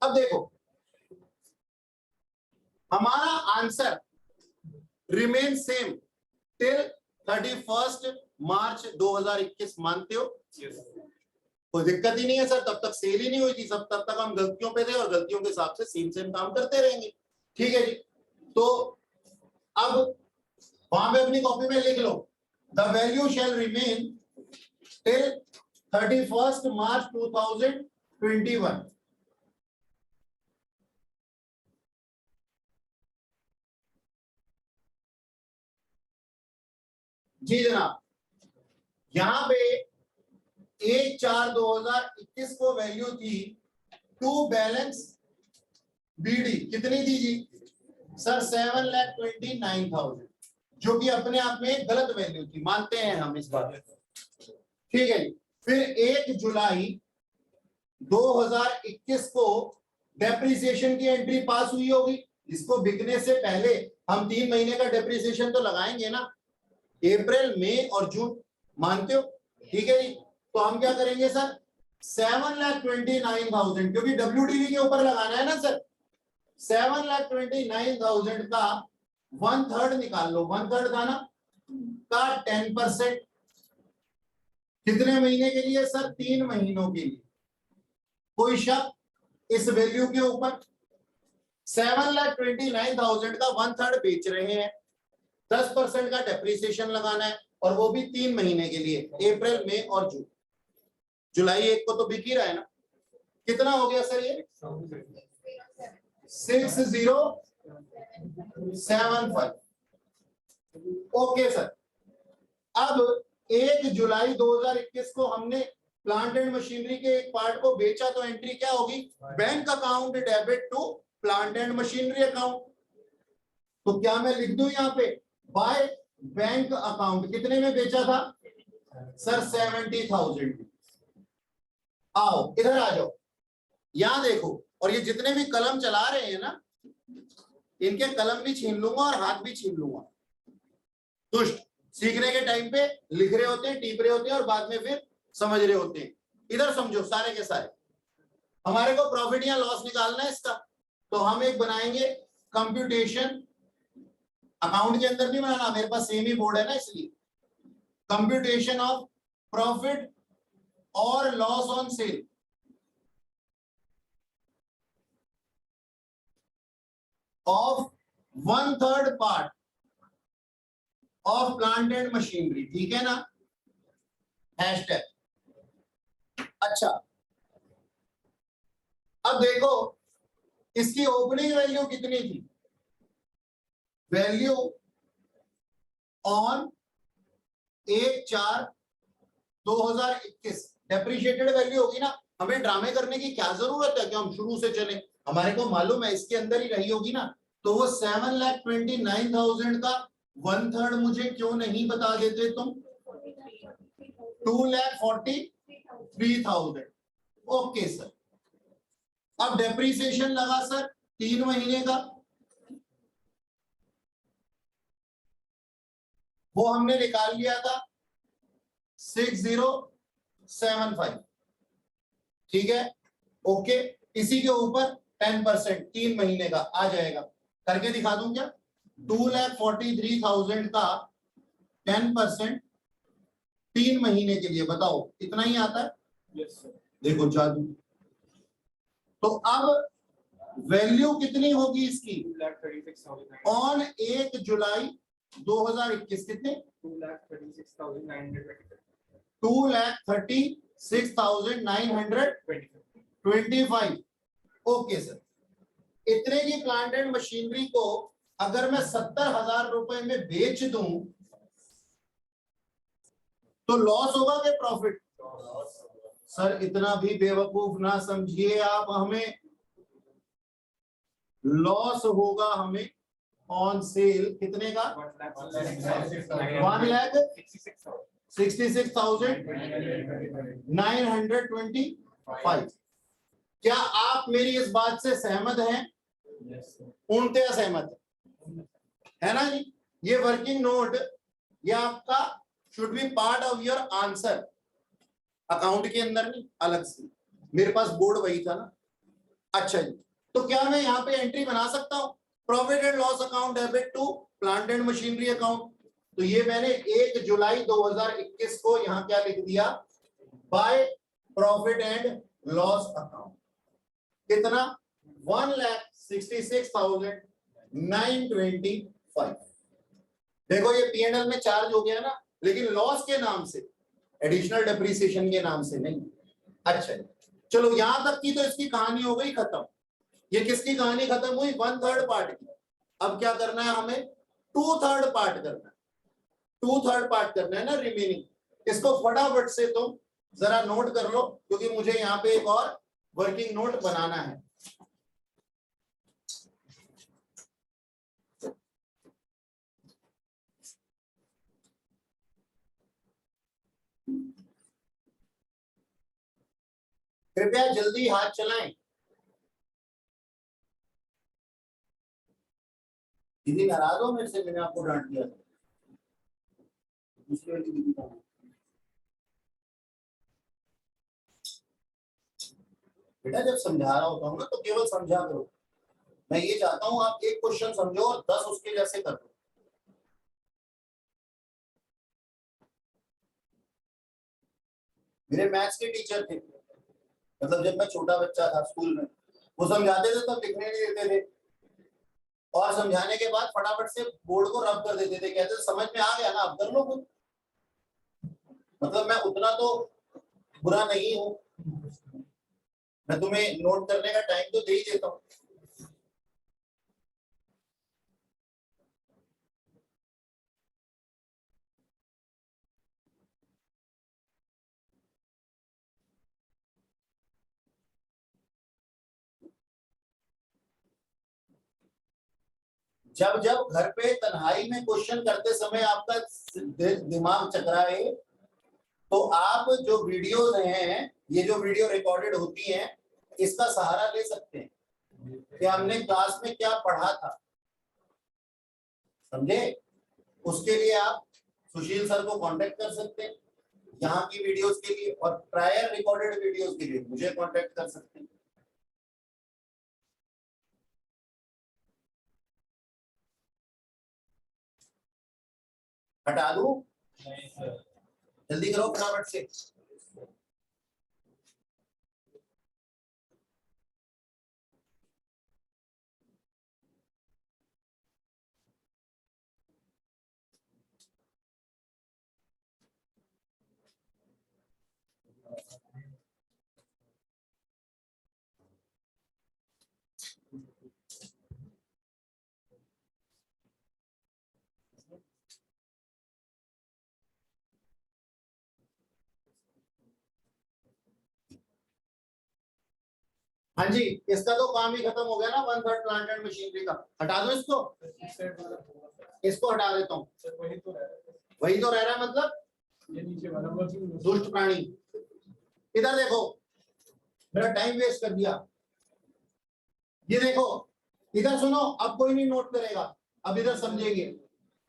अब देखो हमारा answer remain same till 31 March 2021। मानते हो? कोई दिक्कत ही नहीं है सर, तब तक सेल ही नहीं हुई थी, सब तब तक हम गलतियों पे थे और गलतियों के हिसाब से सेम काम करते रहेंगे। ठीक है जी। तो अब वहां पे अपनी कॉपी में लिख लो, the value shall remain till 31 March 2021। जी जनाब, यहां पे 1/4/2021 को वैल्यू थी टू बैलेंस बीडी, कितनी थी जी सर? 7,29,000, जो कि अपने आप में एक गलत वैल्यू थी, मानते हैं हम इस बात को। ठीक है जी। फिर 1 जुलाई 2021 को डेप्रिसिएशन की एंट्री पास हुई होगी, इसको बिकने से पहले हम 3 महीने का डेप्रिसिएशन तो लगाएंगे ना, अप्रैल मई और जून, मानते हो? ठीक है जी। तो हम क्या करेंगे सर, 7,29,000, क्योंकि WDV के ऊपर लगाना है ना सर, 7,29,000 का 1/3 निकाल लो, 1/3 था ना, का 10%। कितने महीने के लिए सर? 3 महीनों के लिए। कोई शक इस वैल्यू के ऊपर? 7,29,000 का 1/3 बेच रहे हैं, 10% का डेप्रिसिएशन लगाना है, और वो भी 3 महीने के लिए, अप्रैल मई और जून। जुलाई 1 को तो बिक ही रहा है ना। कितना हो गया सर ये? 6075। Okay sir. अब 1 जुलाई 2021 को हमने प्लांट एंड मशीनरी के एक पार्ट को बेचा, तो एंट्री क्या होगी? Bank account debit to plant and machinery account. तो क्या मैं लिख दूं यहां पे, बाय बैंक अकाउंट? कितने में बेचा था सर? 70,000। आओ इधर आ जाओ, यहां देखो, और ये जितने भी कलम चला रहे हैं ना, इनके कलम भी छीन लूंगा और हाथ भी छीन लूंगा। दुष्ट सीखने के टाइम पे लिख रहे होते हैं, टीप रहे होते हैं, और बाद में फिर समझ रहे होते हैं। इधर समझो सारे के सारे, हमारे को प्रॉफिट या लॉस निकालना है इसका, तो हम एक बनाएंगे कंप्यूटेशन। अकाउंट के अंदर नहीं बनाना, मेरे पास सेम ही बोर्ड है ना, इसलिए कंप्यूटेशन ऑफ प्रॉफिट और loss on sale of 1/3 part of plant and machinery. ठीक है ना? हैशटैग। अच्छा अब देखो इसकी ओपनिंग वैल्यू कितनी थी? वैल्यू ऑन 1/4/2021 डेप्रिशिएटेड वैल्यू होगी ना। हमें ड्रामे करने की क्या जरूरत है कि हम शुरू से चले, हमारे को मालूम है इसके अंदर ही रही होगी ना। तो वो 7,29,000 का 1/3 मुझे क्यों नहीं बता देते तुम? 2,43,000। Okay sir. अब डेप्रिसिएशन लगा सर 3 महीने का, वो हमने निकाल लिया था 6075। ठीक है, ओके। इसी के ऊपर 10% 3 महीने का आ जाएगा, करके दिखा दूं क्या? 2,43,000 का 10% 3 महीने के लिए, बताओ कितना ही आता है? Yes, sir. देखो जादू। तो अब वैल्यू कितनी होगी इसकी 2,36,900. On 1 July 2021? कितने? 2,36,925. 2,36,925। Okay sir. इतने की प्लांट एंड मशीनरी को अगर मैं 70,000 रुपए में बेच दूं, तो लॉस होगा कि प्रॉफिट? सर इतना भी बेवकूफ ना समझिए आप हमें, लॉस होगा हमें ऑन सेल कितने का? 1,66,925। क्या आप मेरी इस बात से सहमत हैं? पूर्णतया सहमत है ना जी? ये वर्किंग नोट ये आपका should be part of your answer, account के अंदर नहीं अलग से। मेरे पास बोर्ड वही था ना। अच्छा जी, तो क्या मैं यहाँ पे एंट्री बना सकता हूँ? Profit and loss account debit to plant and machinery account. तो ये मैंने 1 जुलाई 2021 को यहाँ क्या लिख दिया? By profit and loss account. कितना? 1,66,925। देखो ये P&L में चार्ज हो गया ना, लेकिन लॉस के नाम से, एडिशनल डेप्रिसिएशन के नाम से नहीं। अच्छा चलो यहां तक की तो इसकी कहानी हो गई खत्म। ये किसकी कहानी खत्म हुई? 1/3 पार्ट की। अब क्या करना है हमें? 2/3 पार्ट करना है। 2/3 पार्ट करना है ना रिमेनिंग। इसको फटाफट से तुम जरा नोट कर लो, क्योंकि मुझे यहाँ पे एक और वर्किंग नोट बनाना है। कृपया जल्दी हाथ चलाएं। दीदी नाराज हो मेरे से? मैंने आपको डांट दिया था। दूसरी वाली दीदी का बेटा जब समझा रहा होता हूँ ना तो केवल समझा करो। मैं ये चाहता हूँ आप एक क्वेश्चन समझो और 10 उसके जैसे कर दो। मेरे मैथ्स के टीचर थे, मतलब जब मैं छोटा बच्चा था स्कूल में, वो समझाते थे तब लिखने नहीं देते थे, और समझाने के बाद फटाफट से बोर्ड को रब कर देते थे। कहते थे समझ में आ गया ना, अब कर लो खुद। मतलब मैं उतना तो बुरा नहीं हूं, मैं तुम्हें नोट करने का टाइम तो दे ही देता हूं। जब जब घर पे तन्हाई में क्वेश्चन करते समय आपका दिमाग चकराए, तो आप जो वीडियोस हैं, ये जो वीडियो रिकॉर्डेड होती हैं, इसका सहारा ले सकते हैं कि हमने क्लास में क्या पढ़ा था, समझे? उसके लिए आप सुशील सर को कांटेक्ट कर सकते हैं यहाँ की वीडियोस के लिए, और प्रायर रिकॉर्डेड वीडियोस के लिए मुझे कांटेक्ट कर सकते हैं। हटा दूं? जल्दी करो फटाफट से। हाँ जी, इसका तो काम ही खत्म हो गया ना, 1/3 प्लांट एंड मशीनरी का। हटा दो इसको, इसको हटा देता हूँ। वही तो रह रहा है, मतलब ये नीचे वाला दुष्ट प्राणी। इधर देखो, मेरा टाइम वेस्ट कर दिया। ये देखो, इधर सुनो, अब कोई नहीं नोट करेगा, अब इधर समझेंगे।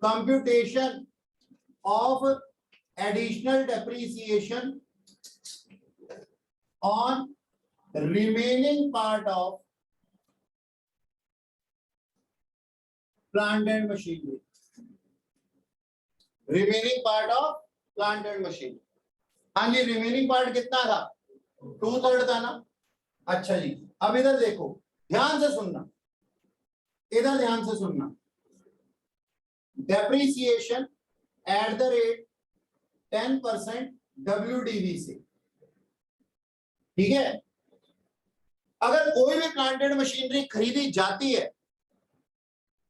Computation of additional depreciation on remaining part of plant and machinery, remaining part of plant and machinery। हाँ जी, रिमेनिंग पार्ट कितना था? 2/3 था ना। अच्छा जी, अब इधर देखो, ध्यान से सुनना, इधर ध्यान से सुनना। Depreciation at the rate 10% WDV से, ठीक है? अगर कोई भी प्लांटेड मशीनरी खरीदी जाती है,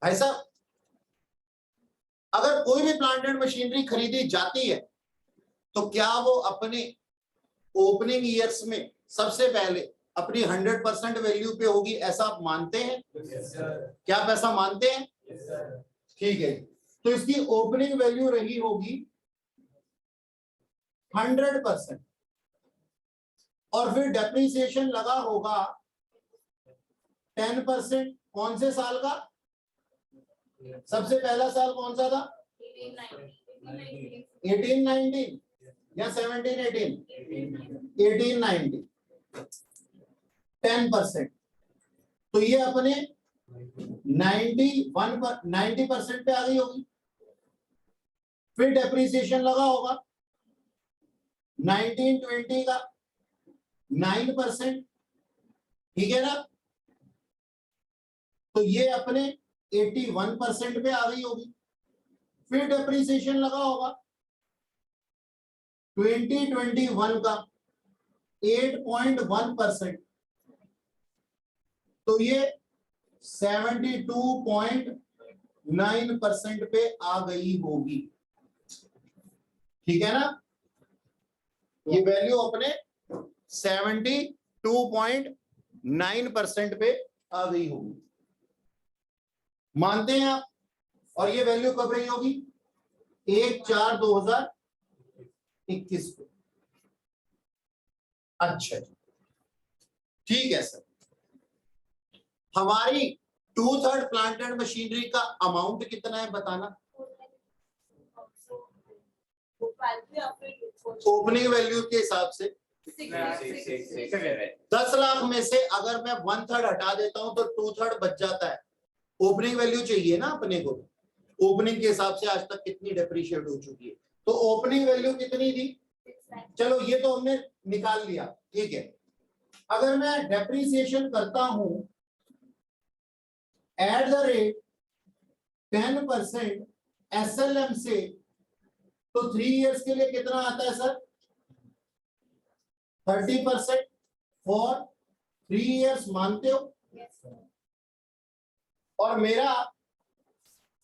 ऐसा, अगर कोई भी प्लांटेड मशीनरी खरीदी जाती है तो क्या वो अपने ओपनिंग ईयर्स में सबसे पहले अपनी 100% वैल्यू पे होगी, ऐसा आप मानते हैं? क्या आप ऐसा मानते हैं? ठीक है, तो इसकी ओपनिंग वैल्यू रही होगी 100% और फिर डेप्रिसिएशन लगा होगा 10%। कौन से साल का? सबसे पहला साल कौन सा था? 18-19 या 17-18? 18-19, 10%। तो ये अपने 90% पे आ गई होगी। फिर डेप्रिसिएशन लगा होगा 19-20 का 9%, ठीक है ना? तो ये अपने 81% पे आ गई होगी। फिर डेप्रिसिएशन लगा होगा 2021 का 8.1%, तो ये 72.9% पे आ गई होगी, ठीक है ना? ये वैल्यू अपने 72.9% पे आ गई होगी, मानते हैं आप? और ये वैल्यू कब रही होगी? 1/4/2021 को। अच्छा, ठीक है सर। हमारी 2/3 प्लांट एंड मशीनरी का अमाउंट कितना है बताना? ओपनिंग वैल्यू के हिसाब से 10 लाख में से अगर मैं 1/3 हटा देता हूं तो 2/3 बच जाता है। ओपनिंग वैल्यू चाहिए ना अपने को, ओपनिंग के हिसाब से आज तक कितनी डेप्रिशिएट हो चुकी है, तो ओपनिंग वैल्यू कितनी थी? चलो ये तो हमने निकाल लिया, ठीक है। अगर मैं डेप्रिसिएशन करता हूं एट द रेट 10% SLM से, तो 3 इयर्स के लिए कितना आता है सर? 30% फॉर 3 इयर्स, मानते हो? और मेरा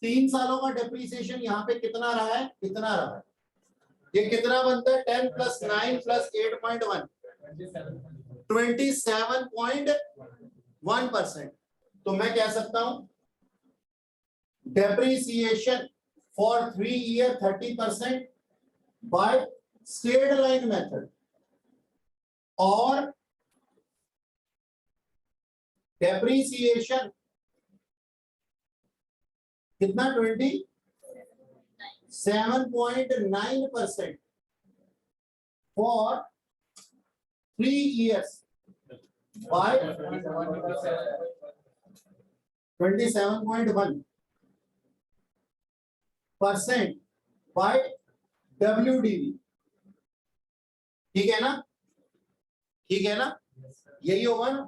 3 सालों का डेप्रिसिएशन यहाँ पे कितना रहा है? कितना रहा है? ये कितना बनता है? 10 + 9 + 8.1 27.1%। तो मैं कह सकता हूं depreciation for 3 year 30% by straight line method और डेप्रिसिएशन कितना? 27.9% for 3 years by 27.1% by WDV, ठीक है ना? ठीक है ना? यही होगा ना?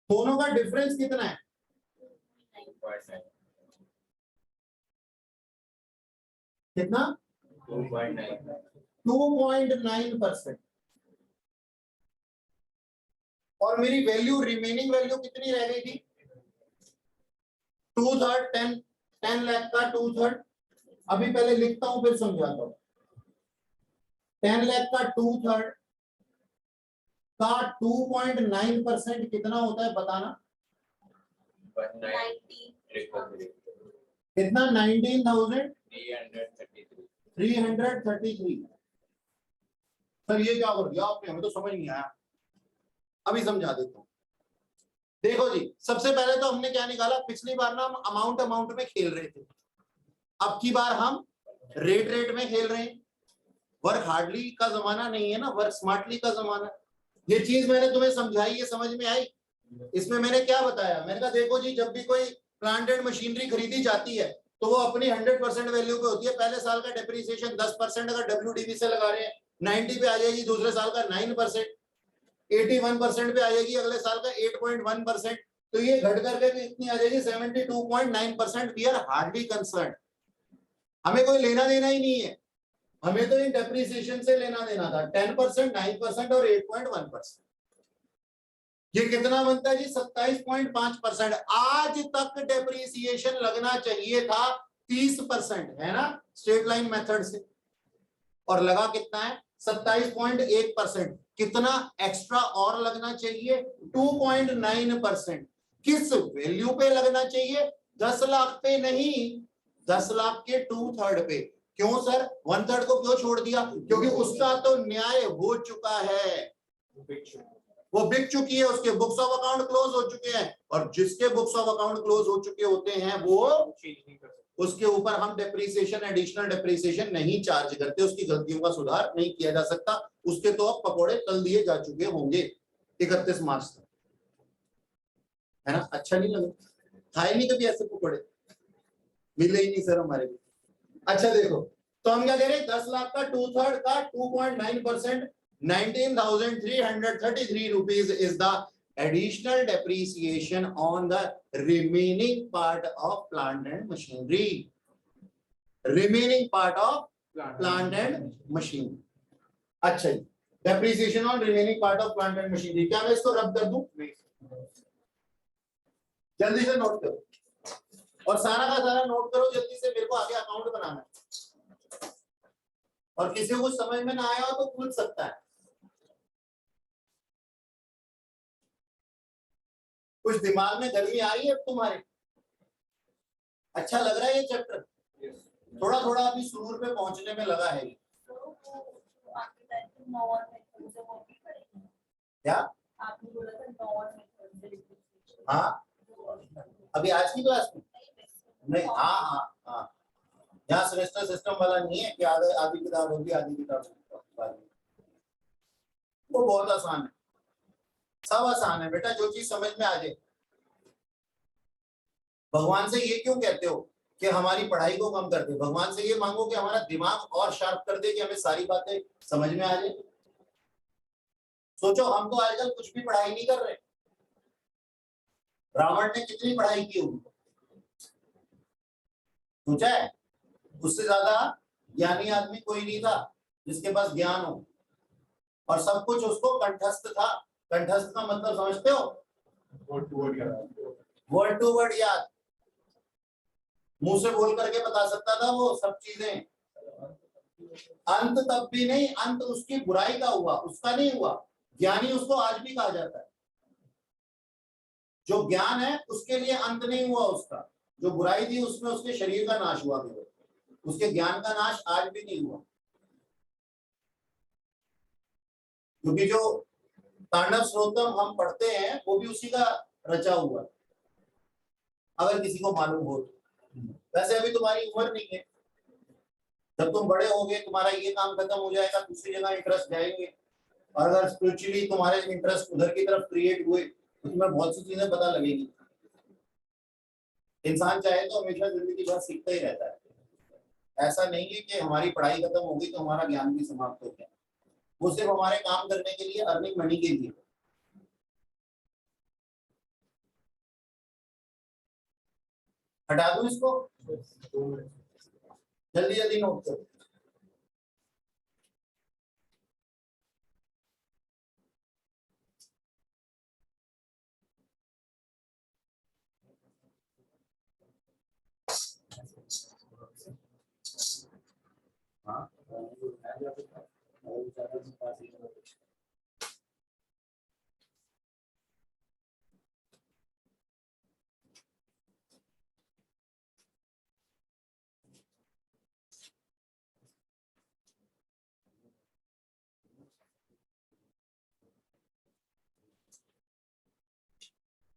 दोनों का डिफरेंस कितना है? कितना? 2.9%। और मेरी वैल्यू, रिमेनिंग वैल्यू कितनी रह गई थी? 2/3 10 लाख का 2/3। अभी पहले लिखता हूं फिर समझाता हूं। 10 लाख का 2/3 का 2.9% कितना होता है बताना? कितना? 19,333। सर ये क्या कर दिया आपने, हमें तो समझ नहीं आया। अभी समझा देता हूं। देखो जी, सबसे पहले तो हमने क्या निकाला? पिछली बार ना हम अमाउंट में खेल रहे थे, अब की बार हम रेट में खेल रहे हैं। वर्क हार्डली का जमाना नहीं है ना, वर्क स्मार्टली का जमाना। ये चीज मैंने तुम्हें समझाई, ये समझ में आई? इसमें मैंने क्या बताया? मैंने कहा देखो जी, जब भी कोई प्लांट एंड मशीनरी खरीदी जाती है तो वो अपनी 100% वैल्यू पे होती है। पहले साल का डेप्रिसिएशन 10% अगर WDV से लगा रहे हैं 90 पे आ जाएगी, दूसरे साल का 9%, 81% पे आ जाएगी, अगले साल का 8.1%, तो ये घट करके कितनी आ जाएगी? 72.9%। We are hardly concern. हमें कोई लेना देना ही नहीं है, हमें तो इन डेप्रिसिएशन से लेना देना था 10%, 9% और 8.1%। ये कितना बनता है जी? 27.5%। आज तक डेप्रिसिएशन लगना चाहिए था 30%, है ना, स्ट्रेट लाइन मेथड से, और लगा कितना है? 27.1%। कितना एक्स्ट्रा और लगना चाहिए? 2.9%। किस वैल्यू पे लगना चाहिए? 10 लाख पे नहीं, 10 लाख के 2/3 पे। क्यों सर? 1/3 को क्यों छोड़ दिया? क्योंकि उसका तो न्याय हो चुका है, वो बिक चुकी है, उसके बुक्स ऑफ अकाउंट क्लोज हो चुके हैं, और जिसके बुक्स ऑफ अकाउंट क्लोज हो चुके होते हैं वो चेंज नहीं कर सकते। उसके ऊपर हम डेप्रिसिएशन, एडिशनल डेप्रिसिएशन नहीं चार्ज करते, उसकी गलतियों का सुधार नहीं किया जा सकता। उसके तो अब पकौड़े तल दिए जा चुके होंगे 31 मार्च तक, है ना? अच्छा नहीं लगा? खाए नहीं कभी ऐसे पकौड़े? मिले ही नहीं सर हमारे को। अच्छा देखो, तो हम क्या कह रहे हैं? 10 लाख का 2/3 का 2.9%, 19,333 rupees is the additional depreciation on the remaining part of plant and machinery. Remaining part of plant and machinery. अच्छा जी, depreciation on remaining part of plant and machinery। क्या मैं इसको रब कर दूं? जल्दी से नोट करो, और सारा का सारा नोट करो जल्दी से, मेरे को आगे अकाउंट बनाना है। और किसी को कुछ समझ में ना आया हो तो पूछ सकता है। कुछ दिमाग में गर्मी आ रही है अब तुम्हारे? अच्छा लग रहा है ये चैप्टर? थोड़ा थोड़ा अभी सुरूर पे पहुंचने में लगा है। आपके टाइम पे 9 और मेथड से वो भी पढ़ेंगे। क्या आपने बोला था 9 और मेथड से। हाँ, अभी आज की क्लास में नहीं। हाँ हाँ हाँ, यहाँ सेमेस्टर सिस्टम वाला नहीं है कि आधी आधी किताब होगी आधी किताब होगी। वो बहुत आसान है, सब आसान है बेटा, जो चीज समझ में आ जाए। भगवान से ये क्यों कहते हो कि हमारी पढ़ाई को कम कर दे? भगवान से ये मांगो कि हमारा दिमाग और शार्प कर दे, कि हमें सारी बातें समझ में आ जाए। सोचो, हम तो आजकल कुछ भी पढ़ाई नहीं कर रहे। रावण ने कितनी पढ़ाई की होगी? सोचा है? उससे ज्यादा ज्ञानी आदमी कोई नहीं था जिसके पास ज्ञान हो, और सब कुछ उसको कंठस्थ था। कंठस्थ का मतलब समझते हो? वर्ड टू वर्ड याद, मुंह से बोल करके बता सकता था वो सब चीजें। अंत तब भी नहीं, अंत उसकी बुराई का हुआ, उसका नहीं हुआ। ज्ञानी उसको आज भी कहा जाता है। जो ज्ञान है उसके लिए अंत नहीं हुआ उसका, जो बुराई थी उसमें उसके शरीर का नाश हुआ केवल, उसके ज्ञान का नाश आज भी नहीं हुआ। क्योंकि जो तांडव स्तोत्रम हम पढ़ते हैं वो भी उसी का रचा हुआ, अगर किसी को मालूम हो तो। वैसे अभी तुम्हारी उम्र नहीं है, जब तुम बड़े होगे तुम्हारा ये काम खत्म हो जाएगा, दूसरी जगह इंटरेस्ट जाएंगे, और अगर स्पिरिचुअली तुम्हारे इंटरेस्ट उधर की तरफ क्रिएट हुए तो तुम्हें बहुत सी चीजें पता लगेगी। इंसान चाहे तो हमेशा जिंदगी भर सीखता ही रहता है। ऐसा नहीं है कि हमारी पढ़ाई खत्म होगी तो हमारा ज्ञान भी समाप्त हो गया। वो सिर्फ हमारे काम करने के लिए, अर्निंग मनी के लिए। हटा दूं इसको? जल्दी जल्दी नोट करो। हाँ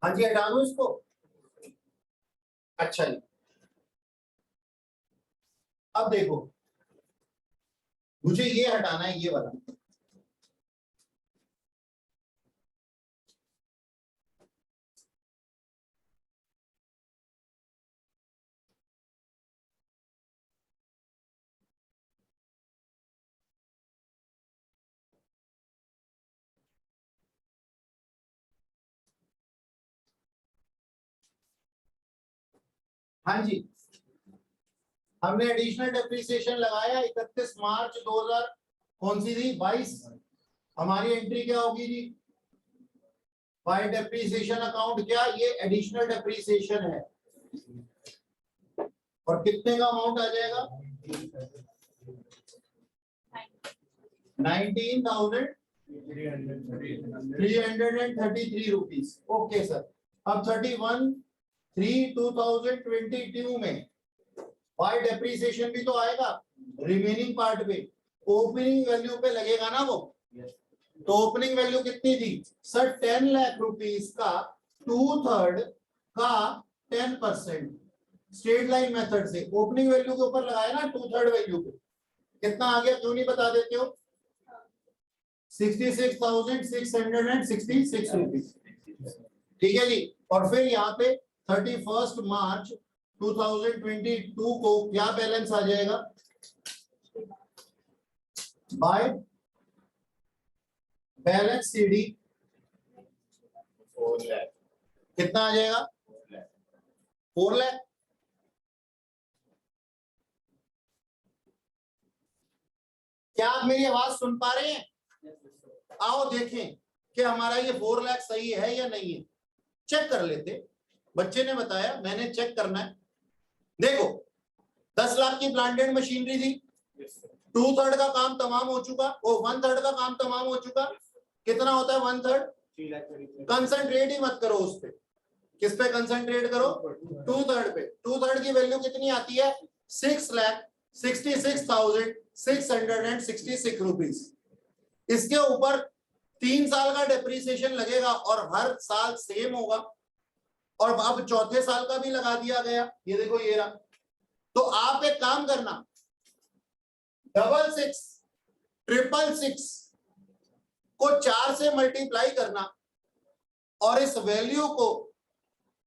हाँ जी, हटा दूं इसको? अच्छा जी, अब देखो, मुझे ये हटाना है, ये वाला। हाँ जी, हमने एडिशनल डेप्रिसिएशन लगाया 31 मार्च 2000 कौन सी थी 22। हमारी एंट्री क्या होगी जी, बाय डेप्रिसिएशन अकाउंट, क्या ये एडिशनल डेप्रिसिएशन है और कितने का अमाउंट आ जाएगा 19,333 रुपीज। ओके सर, अब 31/3/2022 में बाय डेप्रिसिएशन भी तो आएगा रिमेनिंग पार्ट पे, ओपनिंग वैल्यू पे लगेगा ना वो। तो ओपनिंग वैल्यू कितनी थी सर 10 लाख रुपीस का 2/3 का 10% स्ट्रेट लाइन मेथड से ओपनिंग वैल्यू के ऊपर लगाया ना 2/3 वैल्यू पे, कितना आ गया क्यों नहीं बता देते हो 66,666 रुपीज। ठीक है जी, और फिर यहाँ पे 31 मार्च 2022 को क्या बैलेंस आ जाएगा बाय बैलेंस सीडी 4 लाख, कितना आ जाएगा 4 लाख। क्या आप मेरी आवाज सुन पा रहे हैं? आओ देखें कि हमारा ये 4 लाख सही है या नहीं है, चेक कर लेते। बच्चे ने बताया, मैंने चेक करना है। देखो 10 लाख की प्लांटेड मशीनरी थी, 2/3 का काम तमाम हो चुका, वो 1/3 का काम तमाम हो चुका। कितना होता है 1/3? कंसंट्रेट ही मत करो उस पे, किस पे कंसंट्रेट करो 2/3 पे। 2/3 की वैल्यू कितनी आती है 6,66,666 रुपीज। इसके ऊपर 3 साल का डेप्रिसिएशन लगेगा और हर साल सेम होगा, और अब चौथे साल का भी लगा दिया गया, ये देखो ये रहा। तो आप एक काम करना 66,666 को 4 से मल्टीप्लाई करना और इस वैल्यू को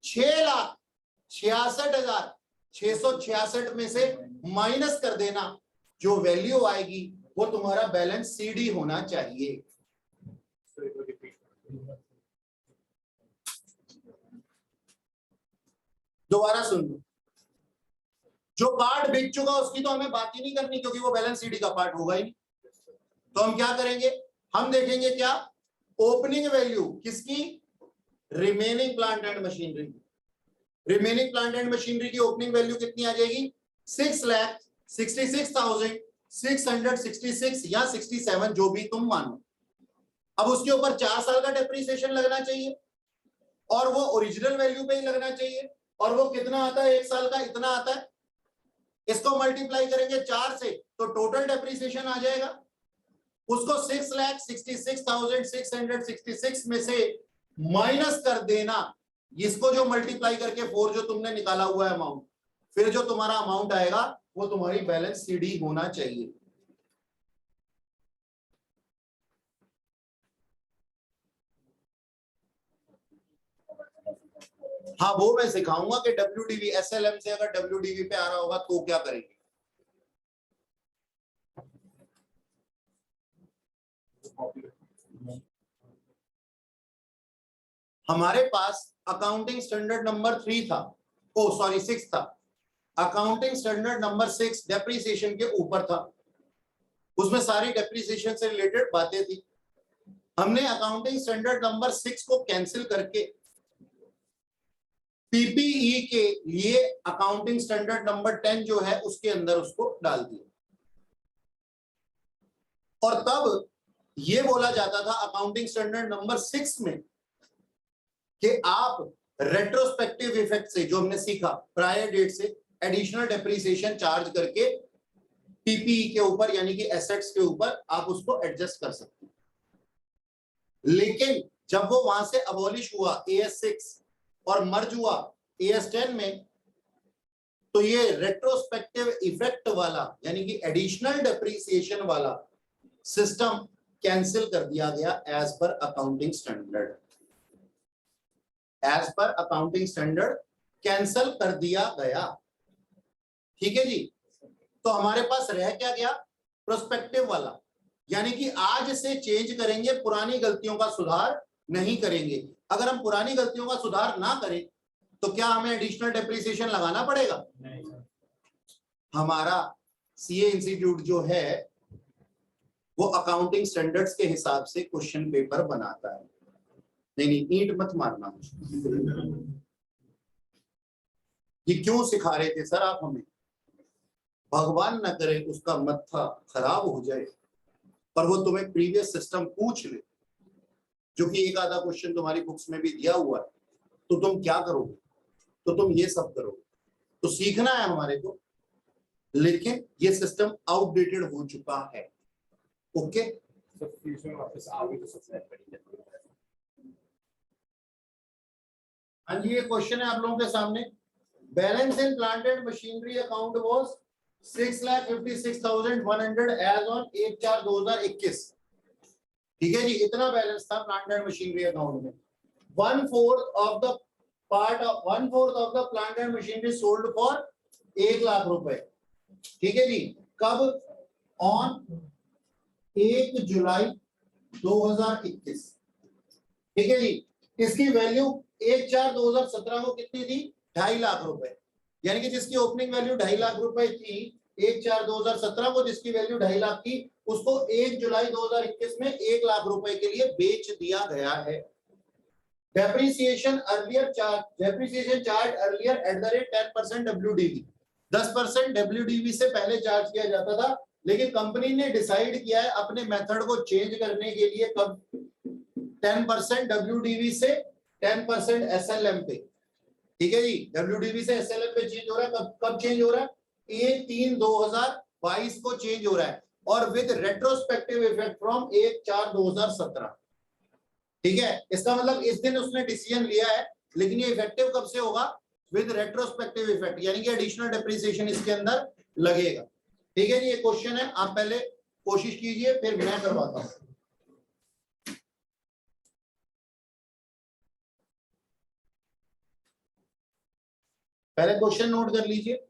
6,66,666 में से माइनस कर देना, जो वैल्यू आएगी वो तुम्हारा बैलेंस सीडी होना चाहिए। दोबारा सुन लो, जो पार्ट बिक चुका उसकी तो हमें बात ही नहीं करनी, क्योंकि वो बैलेंस सीडी का पार्ट होगा ही नहीं। तो हम क्या करेंगे, हम देखेंगे क्या ओपनिंग वैल्यू किसकी, remaining plant and machinery. Remaining plant and machinery की ओपनिंग वैल्यू कितनी आ जाएगी 6,66,666 या 67, जो भी तुम मानो। अब उसके ऊपर 4 साल का डेप्रिसिएशन लगना चाहिए और वो ओरिजिनल वैल्यू पे ही लगना चाहिए, और वो कितना आता है 1 साल का, इतना आता है। इसको मल्टीप्लाई करेंगे 4 से तो टोटल डेप्रिसिएशन आ जाएगा। उसको 6,66,666 में से माइनस कर देना, इसको जो मल्टीप्लाई करके 4 जो तुमने निकाला हुआ है अमाउंट, फिर जो तुम्हारा अमाउंट आएगा वो तुम्हारी बैलेंस सीडी होना चाहिए। हाँ वो मैं सिखाऊंगा कि WDV SLM से अगर WDV पे आ रहा होगा तो क्या करेंगे। हमारे पास अकाउंटिंग स्टैंडर्ड नंबर 3 था, ओ सॉरी 6 था। अकाउंटिंग स्टैंडर्ड नंबर 6 डेप्रिसिएशन के ऊपर था, उसमें सारी डेप्रिसिएशन से रिलेटेड बातें थी। हमने अकाउंटिंग स्टैंडर्ड नंबर 6 को कैंसिल करके पीपीई के लिए अकाउंटिंग स्टैंडर्ड नंबर 10 जो है उसके अंदर उसको डाल दिया, और तब ये बोला जाता था अकाउंटिंग स्टैंडर्ड नंबर 6 में कि आप रेट्रोस्पेक्टिव इफेक्ट से, जो हमने सीखा प्रायर डेट से, एडिशनल डेप्रिसिएशन चार्ज करके पीपीई के ऊपर यानी कि एसेट्स के ऊपर आप उसको एडजस्ट कर सकते हैं। लेकिन जब वो वहां से अबॉलिश हुआ AS6 और मर्ज हुआ AS10 में, तो ये रेट्रोस्पेक्टिव इफेक्ट वाला यानी कि एडिशनल डेप्रिसिएशन वाला सिस्टम कैंसिल कर दिया गया as per accounting standard. As per accounting standard cancel कर दिया गया। ठीक है जी, तो हमारे पास रह क्या गया प्रोस्पेक्टिव वाला, यानी कि आज से चेंज करेंगे, पुरानी गलतियों का सुधार नहीं करेंगे। अगर हम पुरानी गलतियों का सुधार ना करें तो क्या हमें एडिशनल डेप्रिसिएशन लगाना पड़ेगा? हमारा सीए इंस्टीट्यूट जो है वो अकाउंटिंग स्टैंडर्ड्स के हिसाब से क्वेश्चन पेपर बनाता है। नहीं नहीं, ईंट मत मारना मुझे। ये क्यों सिखा रहे थे सर आप हमें? भगवान न करे उसका मत्था खराब हो जाए पर वो तुम्हें प्रीवियस सिस्टम पूछ ले, जो कि एक आधा क्वेश्चन तुम्हारी बुक्स में भी दिया हुआ है, तो तुम क्या करोगे? तो तुम ये सब करोगे। तो सीखना है हमारे को, लेकिन ये सिस्टम आउटडेटेड हो चुका है। ओके, So फ्यूचर में वापस आओगे तो सबसे बड़ी हाँ जी, ये क्वेश्चन है आप लोगों के सामने। Balance in plant and machinery account was 6,56,100 as on 1/4/2021। ठीक है जी, इतना बैलेंस था प्लांट एंड मशीनरी अकाउंट में। 1/4 of the plant and machinery sold for 1 lakh रुपए। ठीक है जी, कब? On 1 July 2021। ठीक है जी, इसकी वैल्यू 1/4/2017 को कितनी थी? 2.5 लाख रुपए। यानी कि जिसकी ओपनिंग वैल्यू 2.5 लाख रुपए थी 1/4/2017 को, जिसकी वैल्यू 2.5 लाख थी, उसको 1 जुलाई 2021 में 1 लाख रुपए के लिए बेच दिया गया है। Depreciation charge earlier eight the rate 10% WDV। 10% WDV से पहले चार्ज किया जाता था, लेकिन कंपनी ने डिसाइड किया है अपने मेथड को चेंज करने के लिए। कब? 10% WDV से 10% SLM पे। ठीक है जी, WDV से SLM पे चेंज हो रहा है। कब चेंज हो रहा है? 1/3/2022 को चेंज हो रहा है, और विद रेट्रोस्पेक्टिव इफेक्ट फ्रॉम 1/4/2017। ठीक है, इसका मतलब इस दिन उसने डिसीजन लिया है, लेकिन ये इफेक्टिव कब से होगा? विद रेट्रोस्पेक्टिव इफेक्ट, यानी कि एडिशनल डेप्रिसिएशन इसके अंदर लगेगा। ठीक है जी, ये क्वेश्चन है, आप पहले कोशिश कीजिए, फिर मैं करवाता हूं। पहले क्वेश्चन नोट कर लीजिए।